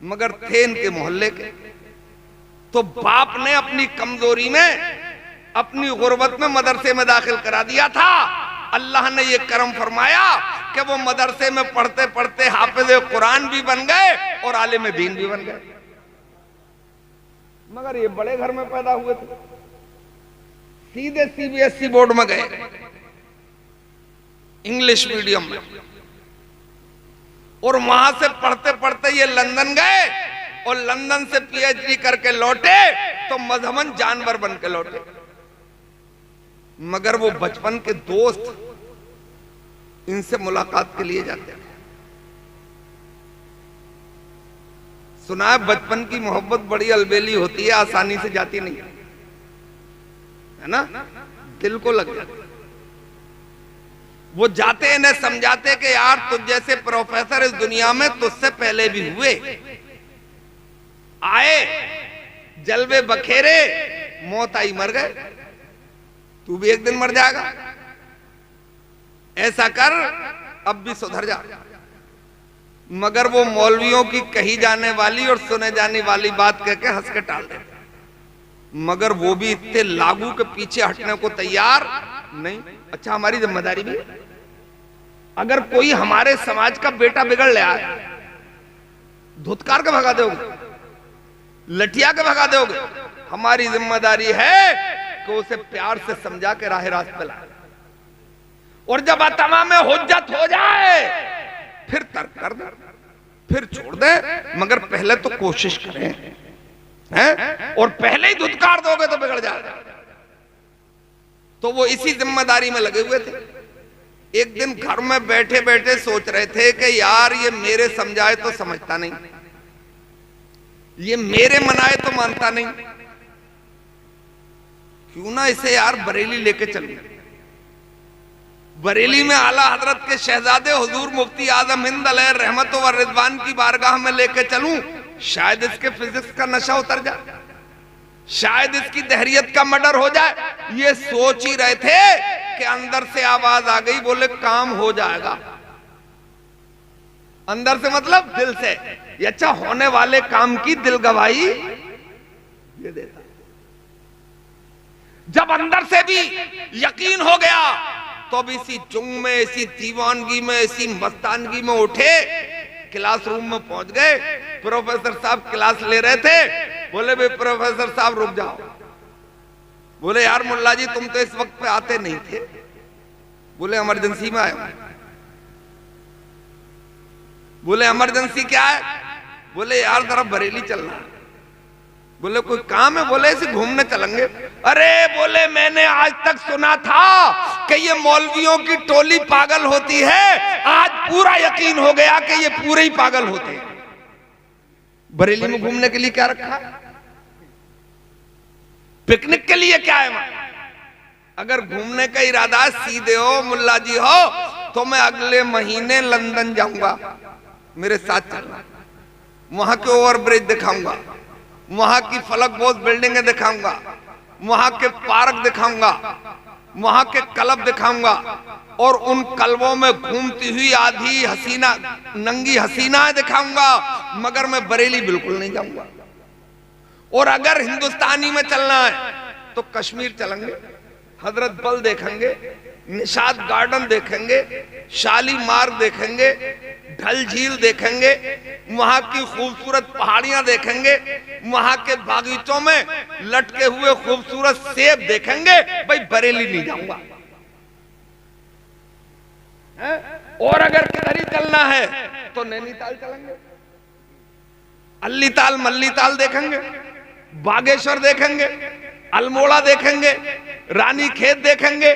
मगर थे इनके मोहल्ले के। तो बाप ने अपनी कमजोरी में, अपनी गुर्बत में मदरसे में दाखिल करा दिया था। अल्लाह ने ये करम फरमाया कि वो मदरसे में पढ़ते पढ़ते हाफिज कुरान भी बन गए और आलिम दीन भी बन गए। मगर ये बड़े घर में पैदा हुए थे, सीधे सीबीएसई बोर्ड में गए, इंग्लिश मीडियम में, और वहां से पढ़ते पढ़ते ये लंदन गए और लंदन से पीएचडी करके लौटे तो मजहबन जानवर बन के लौटे। मगर वो बचपन के दोस्त इनसे मुलाकात के लिए जाते थे। सुना है बचपन की मोहब्बत बड़ी अलबेली होती है, आसानी से जाती नहीं है ना, दिल को लग जाती। वो जाते इन्हें समझाते कि यार तुझ जैसे प्रोफेसर इस दुनिया में तुझसे पहले भी हुए, आए जलवे बखेरे, मौत आई मर गए, तू भी एक दिन मर जाएगा, ऐसा कर अब भी सुधर जा। मगर वो मौलवियों की कही जाने वाली और सुने जाने वाली बात कह के हंस के टाल देते, मगर वो भी इतने लागू के पीछे हटने को तैयार नहीं। अच्छा हमारी जिम्मेदारी भी है, अगर कोई हमारे समाज का बेटा बिगड़ ले आए, धुतकार के भगा दोगे, लठिया के भगा दोगे, हमारी जिम्मेदारी है कि उसे प्यार से समझा के राह रास्त पे लाए, और जब अतमा में हुज्जत हो जाए फिर तर्क कर दे, फिर छोड़ दे, मगर पहले तो कोशिश करें, हैं? और पहले ही धुतकार दोगे तो बिगड़ जाएगा। तो वो इसी जिम्मेदारी में लगे हुए थे। एक दिन घर में बैठे बैठे सोच रहे थे कि यार ये मेरे समझाए तो समझता नहीं, ये मेरे मनाए तो मानता नहीं, क्यों ना इसे यार बरेली लेके चलूं। बरेली में आला हजरत के शहजादे हुजूर मुफ्ती आजम हिंद अलैहि रहमत व रिजवान की बारगाह में लेके चलूं, शायद इसके फिजिक्स का नशा उतर जाए, शायद इसकी दहरियत का मर्डर हो जाए। ये सोच ही रहे थे कि अंदर से आवाज आ गई, बोले काम हो जाएगा। अंदर से मतलब दिल से, ये अच्छा होने वाले काम की दिल गवाही ये देता। जब अंदर से भी यकीन हो गया तो अब इसी जुंग में, इसी दीवानगी में, इसी मस्तानगी में उठे, क्लासरूम में पहुंच गए। प्रोफेसर साहब क्लास ले रहे थे, बोले भाई प्रोफेसर साहब रुक जाओ। बोले यार मुल्ला जी तुम तो इस वक्त पे आते नहीं थे। बोले इमरजेंसी में आए। बोले इमरजेंसी क्या है? बोले यार जरा बरेली चलना है। बोले कोई काम है? बोले ऐसे घूमने चलेंगे। अरे बोले मैंने आज तक सुना था कि ये मौलवियों की टोली पागल होती है, आज पूरा यकीन हो गया कि ये पूरे ही पागल होते हैं। बरेली में घूमने के लिए क्या रखा? पिकनिक के लिए क्या है? अगर घूमने का इरादा सीधे हो मुल्ला जी हो तो मैं अगले महीने लंदन जाऊंगा, मेरे साथ चलना। वहां के ओवरब्रिज दिखाऊंगा, वहां की फलक बोझ बिल्डिंगें दिखाऊंगा, वहां के पार्क दिखाऊंगा, वहां के क्लब दिखाऊंगा, और उन क्लबों में घूमती हुई आधी हसीना, नंगी हसीनाएं दिखाऊंगा, मगर मैं बरेली बिल्कुल नहीं जाऊंगा। और अगर हिंदुस्तानी में चलना है तो कश्मीर चलेंगे, हजरत बल देखेंगे, निशात गार्डन देखेंगे, शालीमार देखेंगे, ढल झील देखेंगे, वहां की खूबसूरत पहाड़ियां देखेंगे, वहां के बागीचों में लटके हुए खूबसूरत सेब देखेंगे। भाई बरेली नहीं जाऊंगा। और अगर किधर ही चलना है तो नैनीताल चलेंगे, अल्लीताल मल्लीताल देखेंगे, बागेश्वर देखेंगे, अल्मोड़ा देखेंगे, रानी खेत देखेंगे,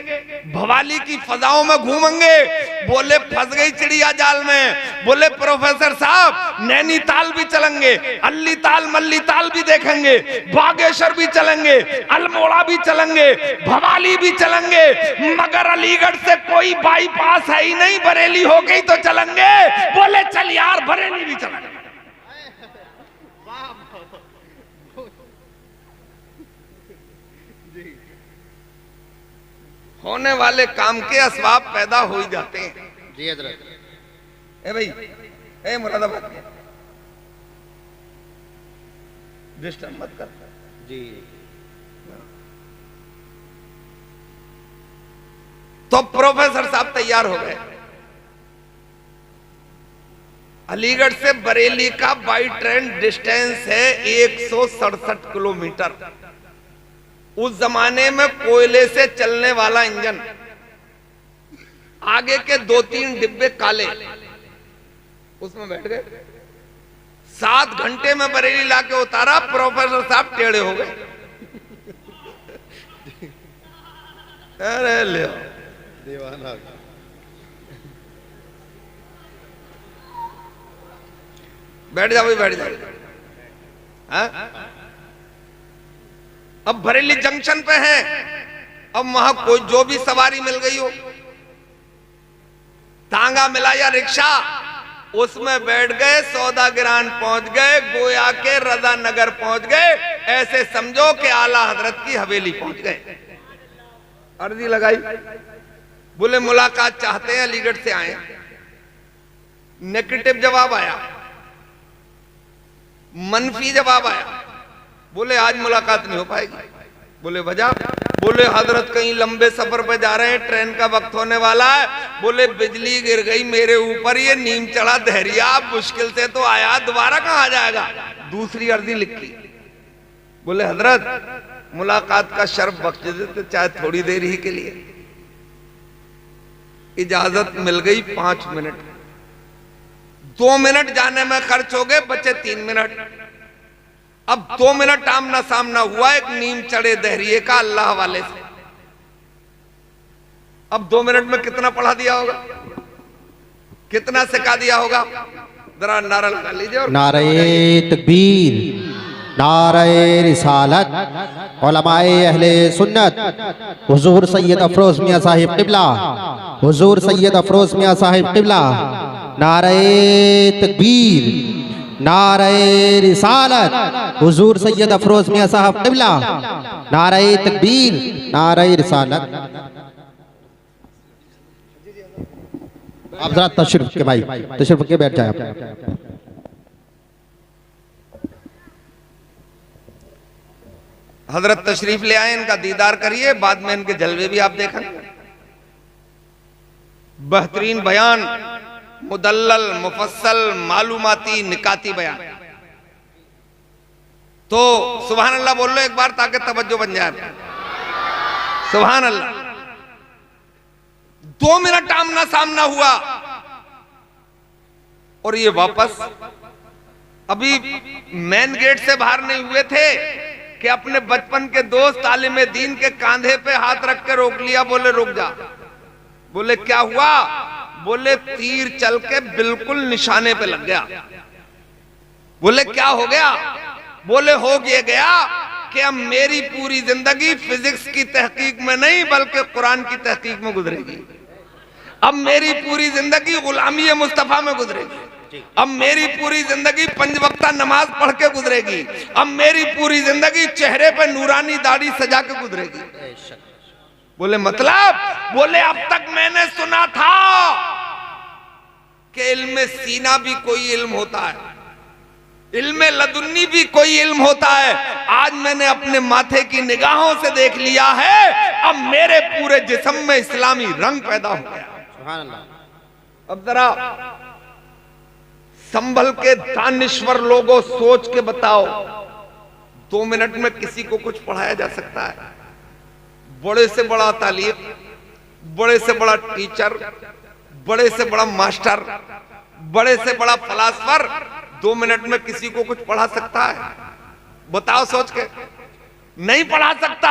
भवाली की फजाओं में घूमेंगे। बोले फंस गई चिड़िया जाल में। बोले प्रोफेसर साहब नैनीताल भी चलेंगे, अल्लीताल मल्लीताल भी देखेंगे, बागेश्वर भी चलेंगे, अल्मोड़ा भी चलेंगे, भवाली भी चलेंगे, मगर अलीगढ़ से कोई बाईपास है ही नहीं, बरेली हो गई तो चलेंगे। बोले चल यार बरेली भी चलेंगे। होने वाले काम के असबाब पैदा हो ही जाते हैं। जी हजरत। ए भाई, ए मुरादाबाद डिस्टर्ब मत कर जी। तो प्रोफेसर साहब तैयार हो गए। अलीगढ़ से बरेली का बाई ट्रेन डिस्टेंस है 167 किलोमीटर। उस जमाने में कोयले से चलने वाला इंजन, आगे के 2-3 डिब्बे काले, उसमें बैठ गए। 7 घंटे में बरेली लाके उतारा। प्रोफेसर साहब टेढ़े हो गए। अरे ले दीवाना। बैठ जाओ, बैठ जाओ। अब बरेली जंक्शन पे है। अब वहां कोई जो भी सवारी मिल गई हो, तांगा मिला या रिक्शा, उसमें बैठ गए, सौदागिरान पहुंच गए, गोया के रजा नगर पहुंच गए। ऐसे समझो कि आला हजरत की हवेली पहुंच गए। अर्जी लगाई, बोले मुलाकात चाहते हैं, अलीगढ़ से आए। नेगेटिव जवाब आया, मनफी जवाब आया। बोले आज मुलाकात नहीं हो पाएगी। बोले वजह? बोले हजरत कहीं लंबे सफर पे जा रहे हैं, ट्रेन का वक्त होने वाला है। बोले बिजली गिर गई मेरे ऊपर, ये नीम चढ़ा धैर्या, मुश्किल से तो आया, दोबारा कहां जाएगा? दूसरी अर्जी लिखी। बोले हजरत मुलाकात का शर्फ बख्श देते, चाहे थोड़ी देर ही के लिए। इजाजत मिल गई 5 मिनट, 2 मिनट जाने में खर्च हो गए, बचे 3 मिनट। अब 2 मिनट आमना सामना हुआ एक नीम चढ़े दहरिए का अल्लाह वाले से। अब 2 मिनट में कितना पढ़ा दिया होगा, कितना सिखा दिया होगा? जरा नारा लगा लीजिए। और नारे तकबीर, नारे रिसालत, उलमाए अहले सुन्नत, हुजूर सैयद अफरोज मियां साहिब किबला, हुजूर सैयद अफरोज मियां साहिब किबला, नारे तकबीर, नारे रिसालत, हुजूर सैयद अफरोज मियां साहब किबला, नारे तकबीर, नारे रिसालत। आप जरा तशरीफ के भाई, तशरीफ के बैठ जाए आप। हजरत तशरीफ ले आए, इनका दीदार करिए, बाद में इनके जलवे भी आप देखें। बेहतरीन बयान, मुदल्लल, मुफस्सल, मालूमाती, निकाती बयान। तो सुभान अल्लाह बोल लो एक बार ताकि तवज्जो बन जाए। सुभान अल्लाह। 2 मिनट आमना सामना हुआ और ये वापस अभी मेन गेट से बाहर नहीं हुए थे कि अपने बचपन के दोस्त आलिम दीन के कांधे पे हाथ रख के रोक लिया, बोले रुक जा। बोले क्या हुआ? बोले तीर चल के बिल्कुल निशाने पे लग गया। बोले क्या हो गया? बोले हो ये गया कि अब मेरी पूरी जिंदगी फिजिक्स की तहकीक में नहीं बल्कि कुरान की तहकीक में गुजरेगी। अब मेरी पूरी जिंदगी गुलामी मुस्तफा में गुजरेगी। अब मेरी पूरी जिंदगी 5 वक्ता नमाज पढ़ के गुजरेगी। अब मेरी पूरी जिंदगी चेहरे पे नूरानी दाढ़ी सजा के गुजरेगी। बोले मतलब? बोले अब तक मैंने सुना था कि इल्म सीना भी कोई इल्म होता है, इल्म लदुन्नी भी कोई इल्म होता है। आज मैंने अपने माथे की निगाहों से देख लिया है, अब मेरे पूरे जिस्म में इस्लामी रंग पैदा हो गया। अब जरा संभल के दानिश्वर लोगों सोच के बताओ, 2 मिनट में किसी को कुछ पढ़ाया जा सकता है? बड़े से बड़ा तालीम, बड़े से बड़ा टीचर, बड़े से बड़ा मास्टर, बड़े से बड़ा फलासफर 2 मिनट में किसी को कुछ पढ़ा सकता है? बताओ सोच के। नहीं पढ़ा सकता।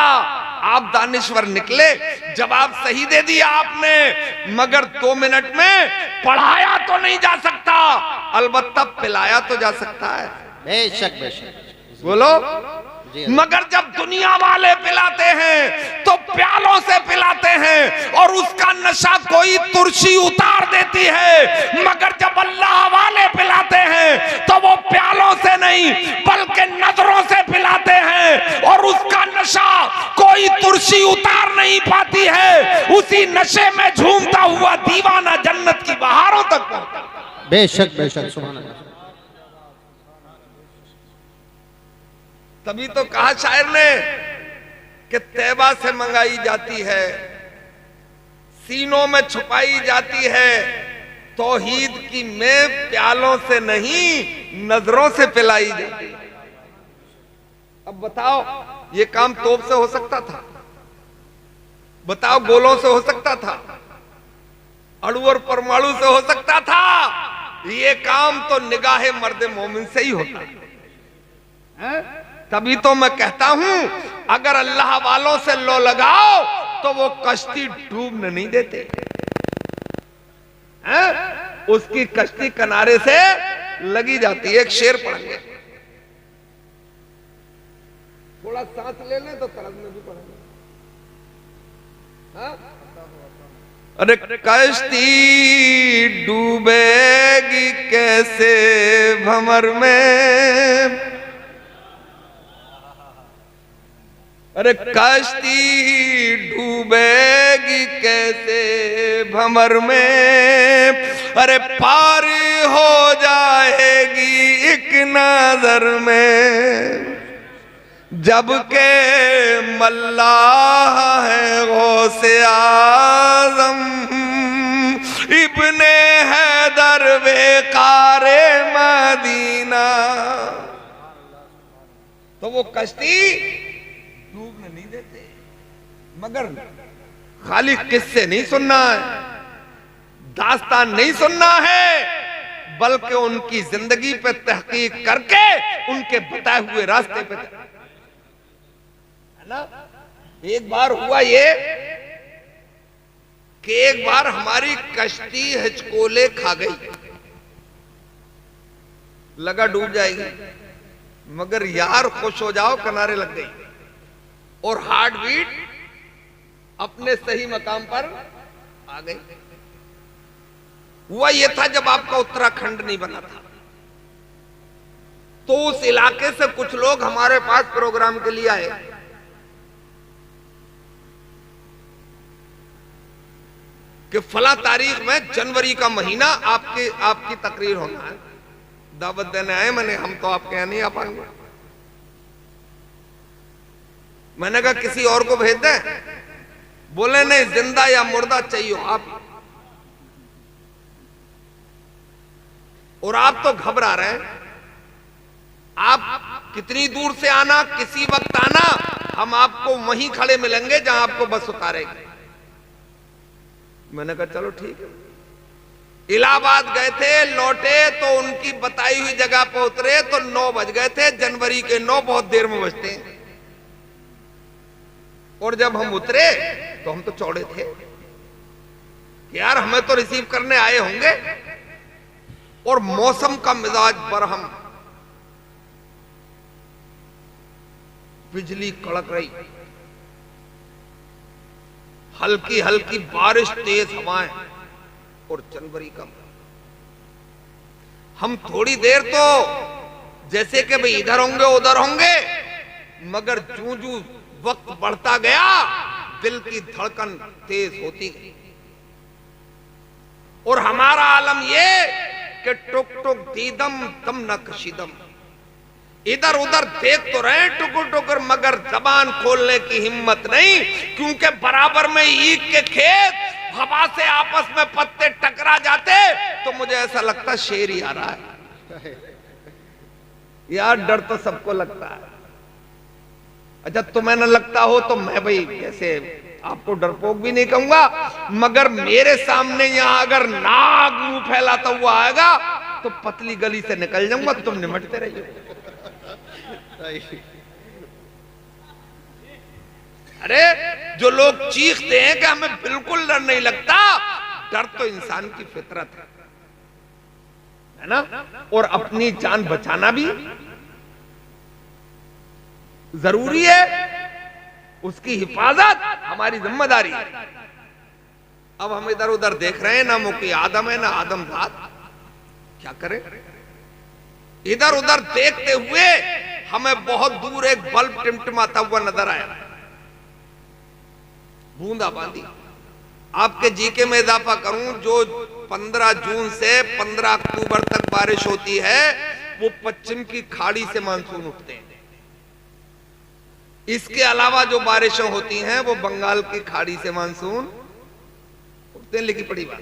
आप दानिश्वर निकले, जवाब सही दे दिया आपने, मगर 2 मिनट में पढ़ाया तो नहीं जा सकता, अलबत्ता पिलाया तो जा सकता है। बेशक बेशक बोलो। मगर जब दुनिया वाले पिलाते हैं तो प्यालों से पिलाते हैं और उसका नशा कोई तुरशी उतार देती है। मगर जब अल्लाह वाले पिलाते हैं तो वो प्यालों से नहीं बल्कि नजरों से पिलाते हैं और उसका नशा कोई तुरशी उतार नहीं पाती है। उसी नशे में झूमता हुआ दीवाना जन्नत की बहारों तक पहुंचता। बेशक बेशक, सुभान अल्लाह। तभी तो कहा शायर ने कि तैबा से मंगाई जाती है, सीनों में छुपाई जाती है, तौहीद की में प्यालों से नहीं नजरों से पिलाई जाती है। अब बताओ ये काम तोप से हो सकता था? बताओ गोलों से हो सकता था? अणु और परमाणु से हो सकता था? ये काम तो निगाहे मर्द मोमिन से ही होता है। तभी तो मैं कहता हूं अगर अल्लाह वालों से लो लगाओ तो वो कश्ती डूबने नहीं देते हैं? उसकी कश्ती किनारे से लगी जाती है। एक शेर पढ़ेंगे, थोड़ा सांस ले लें तो तरज में भी पढ़ेंगे। अरे कश्ती डूबेगी कैसे भंवर में, अरे कश्ती डूबेगी कैसे भंवर में, अरे पार हो जाएगी एक नजर में, जबकि मल्लाह है गौसे आज़म इब्ने हैदर बेकारे मदीना। तो वो कश्ती डूबने नहीं देते, मगर खाली किस्से नहीं सुनना है, दास्तान नहीं सुनना है, बल्कि उनकी जिंदगी पे तहकीक करके उनके बताए हुए रास्ते पे, है ना। एक बार हुआ ये कि एक बार हमारी कश्ती हिचकोले खा गई, लगा डूब जाएगी, मगर यार खुश हो जाओ किनारे लग गई और हार्ट बीट अपने सही मकाम पर आ गई। हुआ यह था जब आपका उत्तराखंड नहीं बना था, तो उस इलाके से कुछ लोग हमारे पास प्रोग्राम के लिए आए। कि फला तारीख में जनवरी का महीना आपकी तकरीर होना है, दावत देने आए। हम तो आपके यहां नहीं आ पाएंगे। मैंने कहा किसी और को भेज दें। बोले नहीं, जिंदा या मुर्दा चाहिए आप। और आप तो घबरा रहे हैं। आप कितनी दूर से आना, किसी वक्त आना, हम आपको वहीं खड़े मिलेंगे जहां आपको बस उतारेगी। मैंने कहा चलो ठीक है। इलाहाबाद गए थे, लौटे तो उनकी बताई हुई जगह पर उतरे तो 9 बज गए थे। जनवरी के 9 बहुत देर में बजते हैं। और जब हम उतरे तो हम तो चौड़े थे, यार हमें तो रिसीव करने आए होंगे। और मौसम का मिजाज बरहम, बिजली कड़क रही, हल्की हल्की बारिश, तेज हवाएं और जनवरी का। हम थोड़ी देर तो जैसे कि भाई इधर होंगे उधर होंगे, मगर जूं जूं वक्त बढ़ता गया दिल की धड़कन तेज होती गई। और हमारा आलम यह कि टुक टुक दीदम तम न कशीदम, इधर उधर देख तो रहे टुकुर टुकुर, मगर जबान खोलने की हिम्मत नहीं। क्योंकि बराबर में ईख के खेत, हवा से आपस में पत्ते टकरा जाते तो मुझे ऐसा लगता शेर ही आ रहा है। यार डर तो सबको लगता है। अच्छा तुम्हें न लगता हो तो मैं भाई ऐसे आपको डरपोक भी नहीं कहूंगा, मगर मेरे सामने यहां अगर नाग मुंह फैलाता हुआ आएगा तो पतली गली से निकल जाऊंगा, तुम निमटते रहिए। अरे जो लोग चीखते हैं कि हमें बिल्कुल डर नहीं लगता, डर तो इंसान की फितरत है ना। और अपनी जान बचाना भी जरूरी है, उसकी हिफाजत हमारी जिम्मेदारी है। अब हम इधर उधर देख रहे हैं, ना मुकी आदम है ना आदमजाद, क्या करें। इधर उधर देखते हुए हमें बहुत दूर एक बल्ब टिमटिमाता हुआ नजर आया, बूंदाबांदी। आपके जीके में इजाफा करूं, जो 15 जून से 15 अक्टूबर तक बारिश होती है वो पश्चिम की खाड़ी से मानसून उठते हैं। इसके अलावा जो बारिशें होती हैं वो बंगाल की खाड़ी से मानसून उठते हैं। लिखी पड़ी बात।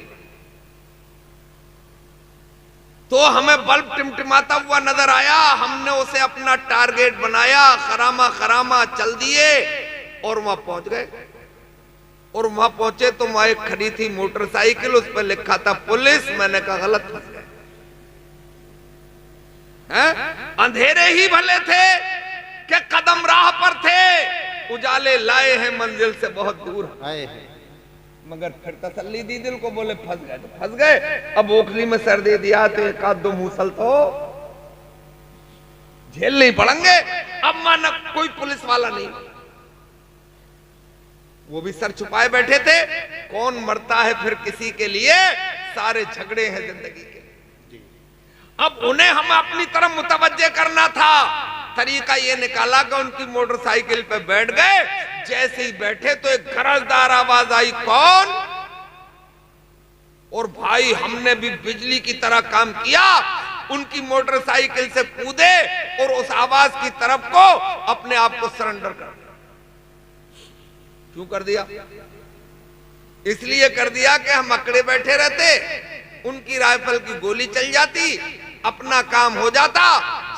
तो हमें बल्ब टिमटिमाता हुआ नजर आया, हमने उसे अपना टारगेट बनाया, खरामा खरामा चल दिए और वहां पहुंच गए। और वहां पहुंचे तो वहां एक खड़ी थी मोटरसाइकिल, उस पर लिखा था पुलिस। मैंने कहा गलत फंस गए हैं। अंधेरे ही भले थे कि कदम राह पर थे, उजाले लाए हैं मंजिल से बहुत दूर आए हैं। मगर फिर तसल्ली दी दिल को, बोले फंस गए तो फंस गए। अब ओखली में सर दे दिया तो एक आध दो मूसल तो झेल नहीं पड़ेंगे। अब माना कोई पुलिस वाला नहीं, वो भी सर छुपाए बैठे थे। कौन मरता है फिर किसी के लिए, सारे झगड़े हैं जिंदगी के। अब उन्हें हम अपनी तरफ मुतवज्जे करना था। तरीका ये निकाला कि उनकी मोटरसाइकिल पे बैठ गए। जैसे ही बैठे तो एक गरजदार आवाज आई, कौन। और भाई हमने भी बिजली की तरह काम किया, उनकी मोटरसाइकिल से कूदे और उस आवाज की तरफ को अपने आप को सरेंडर कर दिया। क्यों कर दिया? इसलिए कर दिया कि हम अकड़े बैठे रहते, उनकी राइफल की गोली चल जाती, अपना काम हो जाता।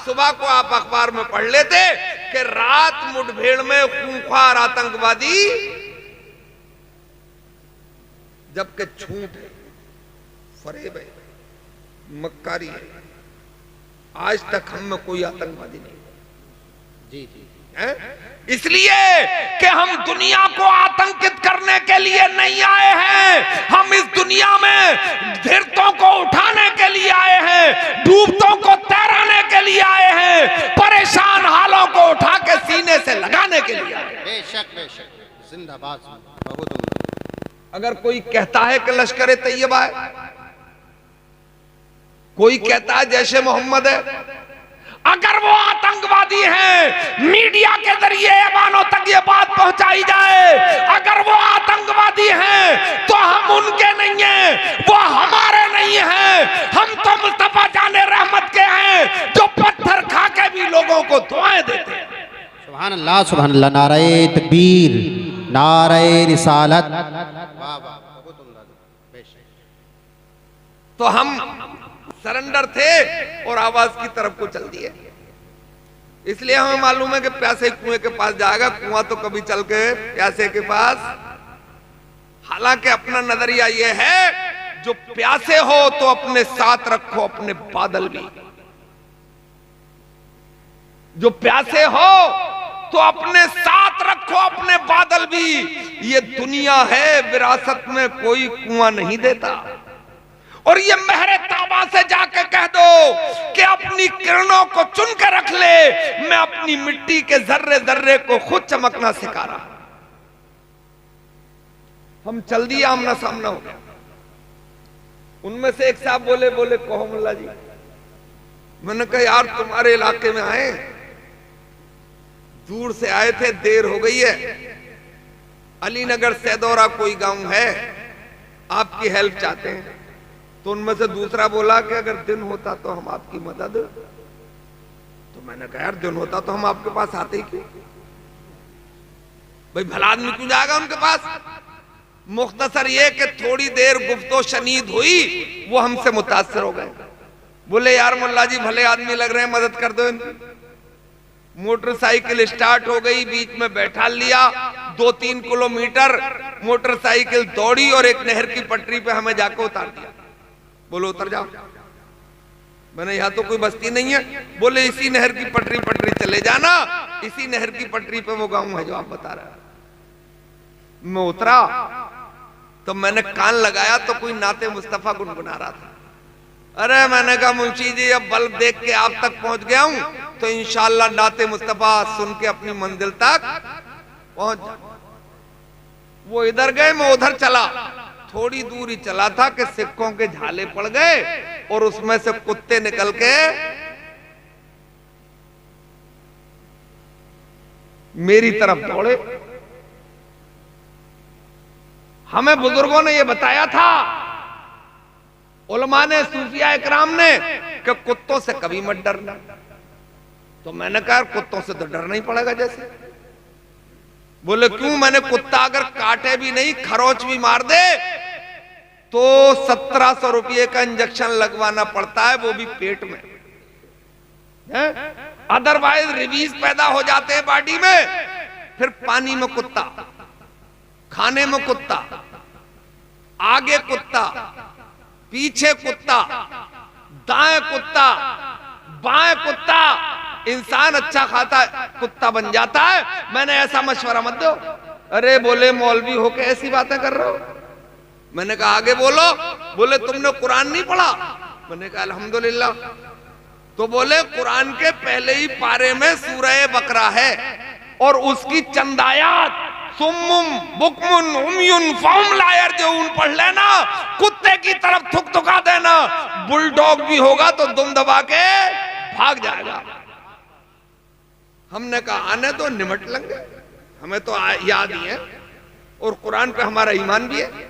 सुबह को आप अखबार में पढ़ लेते कि रात मुठभेड़ में खूंखार आतंकवादी, जबकि झूठ है। फरेब है, मक्कारी है। आज तक हम में कोई आतंकवादी नहीं जी जी है, इसलिए कि हम दुनिया को आतंकित करने के लिए नहीं आए हैं। हम इस दुनिया में धीरतों को उठाने के लिए आए हैं, डूबतों को तैराने के लिए आए हैं, परेशान हालों को उठा के सीने से लगाने के लिए आए हैं। बेशक बेशक, जिंदाबाद, बहुत उम्दा। अगर कोई कहता है कि लश्कर तैयबा है, कोई कहता है जैशे मोहम्मद है, अगर वो आतंकवादी हैं, मीडिया के जरिए ऐवानों तक ये बात पहुंचाई जाए, अगर वो आतंकवादी हैं तो हम उनके नहीं हैं, वो हमारे नहीं हैं। हम तो मुस्तफा जाने रहमत के हैं जो पत्थर खा के भी लोगों को दुआएं देते हैं। सुभान अल्लाह, सुभान अल्लाह, नारे तकबीर, नारे रिसालत, वाह वाह, बहुत उम्दा, बेशक। तो हम सरेंडर थे और आवाज की तरफ को चल दिए। इसलिए हमें मालूम है कि प्यासे कुएं के पास जाएगा, कुआं तो कभी चल के प्यासे के पास। हालांकि अपना नजरिया ये है, जो प्यासे हो तो अपने साथ रखो अपने बादल भी, जो प्यासे हो तो अपने साथ रखो अपने बादल भी। ये दुनिया है, विरासत में कोई कुआं नहीं देता। और ये महरे ताबा से जाके कह दो कि अपनी किरणों को चुन के रख ले, मैं अपनी मिट्टी के जर्रे जर्रे को खुद चमकना सिखा रहा। हम चल दिए, आमना सामना हो गया। उनमें से एक साहब बोले कहो मुल्ला जी। मैंने कहा यार तुम्हारे इलाके में आए, दूर से आए थे, देर हो गई है, अलीनगर सैदौरा कोई गांव है, आपकी हेल्प चाहते हैं। तो उनमें से दूसरा बोला कि अगर दिन होता तो हम आपकी मदद। तो मैंने कहा यार दिन होता तो हम आपके पास आते ही क्यों, भाई भला आदमी क्यों जाएगा उनके पास। मुख्तसर ये कि थोड़ी देर गुफ्तो शनीद हुई, वो हमसे मुतासर हो गए। बोले यार मुल्ला जी भले आदमी लग रहे हैं, मदद कर दो इनकी। मोटरसाइकिल स्टार्ट हो गई, बीच में बैठा लिया, 2-3 किलोमीटर मोटरसाइकिल दौड़ी और एक नहर की पटरी पे हमें जाकर उतार दिया। बोलो उतर जाओ। मैंने यहाँ तो कोई बस्ती नहीं है। बोले इसी नहर की पटरी चले जाना, इसी नहर की पटरी पे वो गांव है जो आप बता रहे हैं। मैं उतरा तो मैंने कान लगाया तो कोई नाते मुस्तफा गुनगुना रहा था। अरे मैंने कहा मुंशी जी अब बल्ब देख के आप तक पहुंच गया हूं, तो इंशाल्लाह नाते मुस्तफा सुन के अपनी मंजिल तक पहुंच जा। वो इधर गए, मैं उधर चला। थोड़ी दूर ही चला था कि सिक्कों के झाले पड़ गए और उसमें से कुत्ते निकल के मेरी तरफ दौड़े। हमें बुजुर्गों ने यह बताया था, उलमा ने, सूफिया इकराम ने, कि कुत्तों से कभी मत डरना। तो मैंने कहा कुत्तों से तो डरना ही पड़ेगा जैसे। बोले क्यों? मैंने कुत्ता अगर काटे भी नहीं, खरोच भी मार दे तो 1700 रुपये का इंजेक्शन लगवाना पड़ता है, वो भी पेट में। अदरवाइज रिवीज पैदा हो जाते हैं बॉडी में। फिर पानी में कुत्ता, खाने में कुत्ता, आगे कुत्ता, पीछे कुत्ता, दाएं कुत्ता, बाएं कुत्ता। इंसान अच्छा खाता है, कुत्ता बन जाता है। मैंने ऐसा मशवरा मत दो। अरे बोले मौलवी होके ऐसी बातें कर रहे हो। मैंने कहा आगे बोलो। बोले तुमने कुरान नहीं पढ़ा? मैंने कहा अल्हम्दुलिल्लाह। तो बोले कुरान के पहले ही पारे में सूरह बकरा है और उसकी चंद आयत सुम्मुम बुकमुन उम्युन फहुम ला यरजून पढ़ लेना, कुत्ते की तरफ थुक-थुका देना, बुलडॉग भी होगा तो दुम दबा के भाग जाएगा। हमने कहा आने तो निमट लेंगे, हमें तो याद ही है और कुरान पे हमारा ईमान भी है।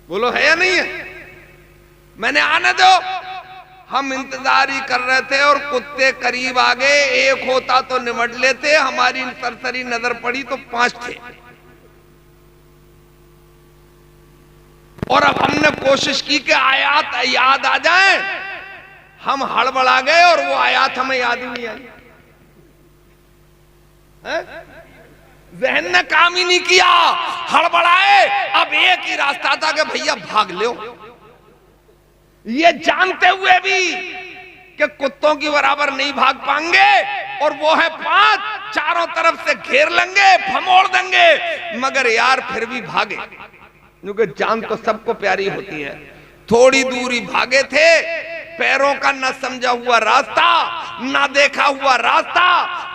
बोलो है या नहीं है? मैंने आने दो। हम इंतजार ही कर रहे थे और कुत्ते करीब आ गए। एक होता तो निमट लेते, हमारी सरसरी नजर पड़ी तो 5 थे। और अब हमने कोशिश की कि आयात याद आ जाए। हम हड़बड़ा गए और वो आयात हमें याद ही नहीं आई। जहन ने काम ही नहीं किया, हड़बड़ाए। अब एक ही रास्ता था कि भैया भाग लो, ये जानते हुए भी कि कुत्तों की बराबर नहीं भाग पाएंगे और वो है 5, चारों तरफ से घेर लेंगे, फमोड़ देंगे, मगर यार फिर भी भागे, क्योंकि जान तो सबको प्यारी होती है। थोड़ी दूरी भागे थे, पैरों का न समझा हुआ रास्ता, ना देखा हुआ रास्ता,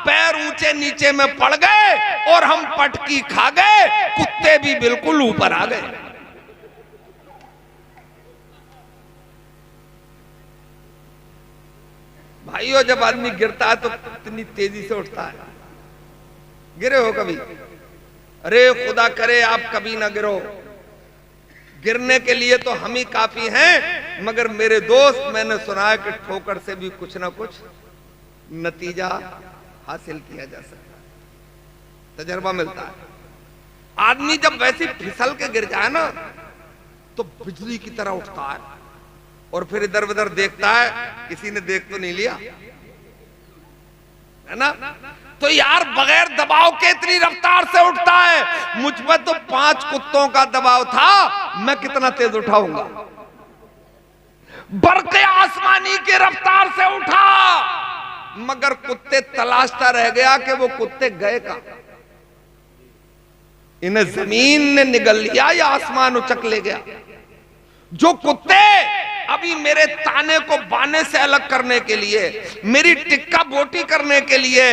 पैर ऊंचे नीचे में पड़ गए और हम पटकी खा गए, कुत्ते भी बिल्कुल ऊपर आ गए। भाइयों, जब आदमी गिरता है तो इतनी तेजी से उठता है। गिरे हो कभी? अरे खुदा करे आप कभी ना गिरो। गिरने के लिए तो हम ही काफी हैं, मगर मेरे दोस्त, मैंने सुना है कि ठोकर से भी कुछ ना कुछ नतीजा हासिल किया जा सकता है, तजर्बा मिलता है। आदमी जब वैसे फिसल के गिर जाए ना तो बिजली की तरह उठता है और फिर इधर उधर देखता है, किसी ने देख तो नहीं लिया, है ना? तो यार बगैर दबाव के इतनी रफ्तार से उठता है। मुझ पर तो 5 कुत्तों का दबाव था, मैं कितना तेज उठाऊंगा। बरक़े आसमानी की रफ्तार से उठा, मगर कुत्ते तलाशता रह गया कि वो कुत्ते गए कहां। इन्हें जमीन ने निगल लिया या आसमान उचक ले गया। जो कुत्ते अभी मेरे ताने को बाने से अलग करने के लिए, मेरी टिक्का बोटी करने के लिए,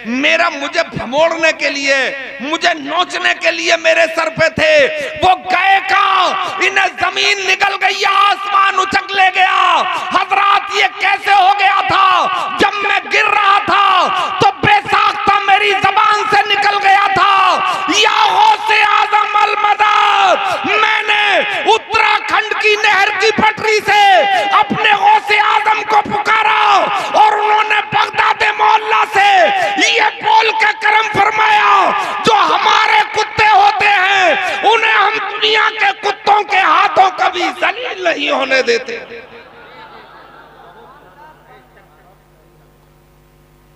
मुझे भमोड़ने के लिए, मुझे नोचने के लिए मेरे सर पे थे, वो गए कहां? इन्हें जमीन निगल गई या आसमान उचक ले गया। हजरात, ये कैसे हो गया था? जब मैं गिर रहा था तो बेसाख्ता मेरी जबान से निकल गया था, या गौसे आज़म अल मदद। मैंने उत्तराखंड की नहर की पटरी से अपने गौसे आजम को पुकारा और उन्होंने बगदाद मोहल्ला से ये बोल के करम फरमाया, जो हमारे कुत्ते होते हैं उन्हें हम दुनिया के कुत्तों के हाथों कभी जलील नहीं होने देते।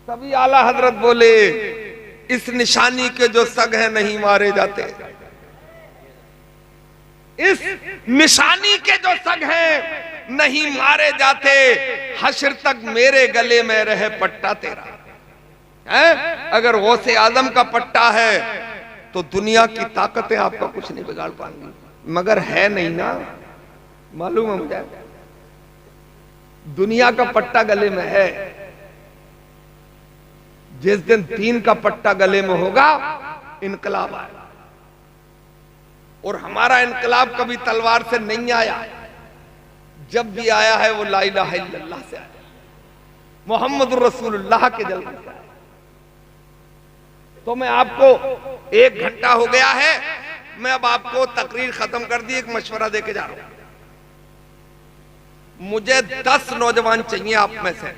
तभी आला हजरत बोले, इस निशानी के जो सग हैं नहीं मारे जाते। इस निशानी के जो सग हैं नहीं मारे जाते। हश्र तक मेरे गले में रहे पट्टा तेरा है। अगर गौसे आजम का पट्टा है तो दुनिया की ताकतें आपका कुछ नहीं बिगाड़ पाएंगी, मगर है नहीं ना, मालूम है मुझे। दुनिया का पट्टा गले में है। जिस दिन दीन का पट्टा गले में होगा, इनकलाब आएगा। और हमारा इनकलाब कभी तलवार से नहीं आया, जब भी आया है वो ला इलाहा इल्लल्लाह से आया, मोहम्मद रसूलुल्लाह के जलवे से आया। तो मैं आपको 1 घंटा हो गया है, मैं अब आपको तकरीर खत्म कर दी, एक मशवरा देके जा रहा हूं। मुझे 10 नौजवान चाहिए आप में से,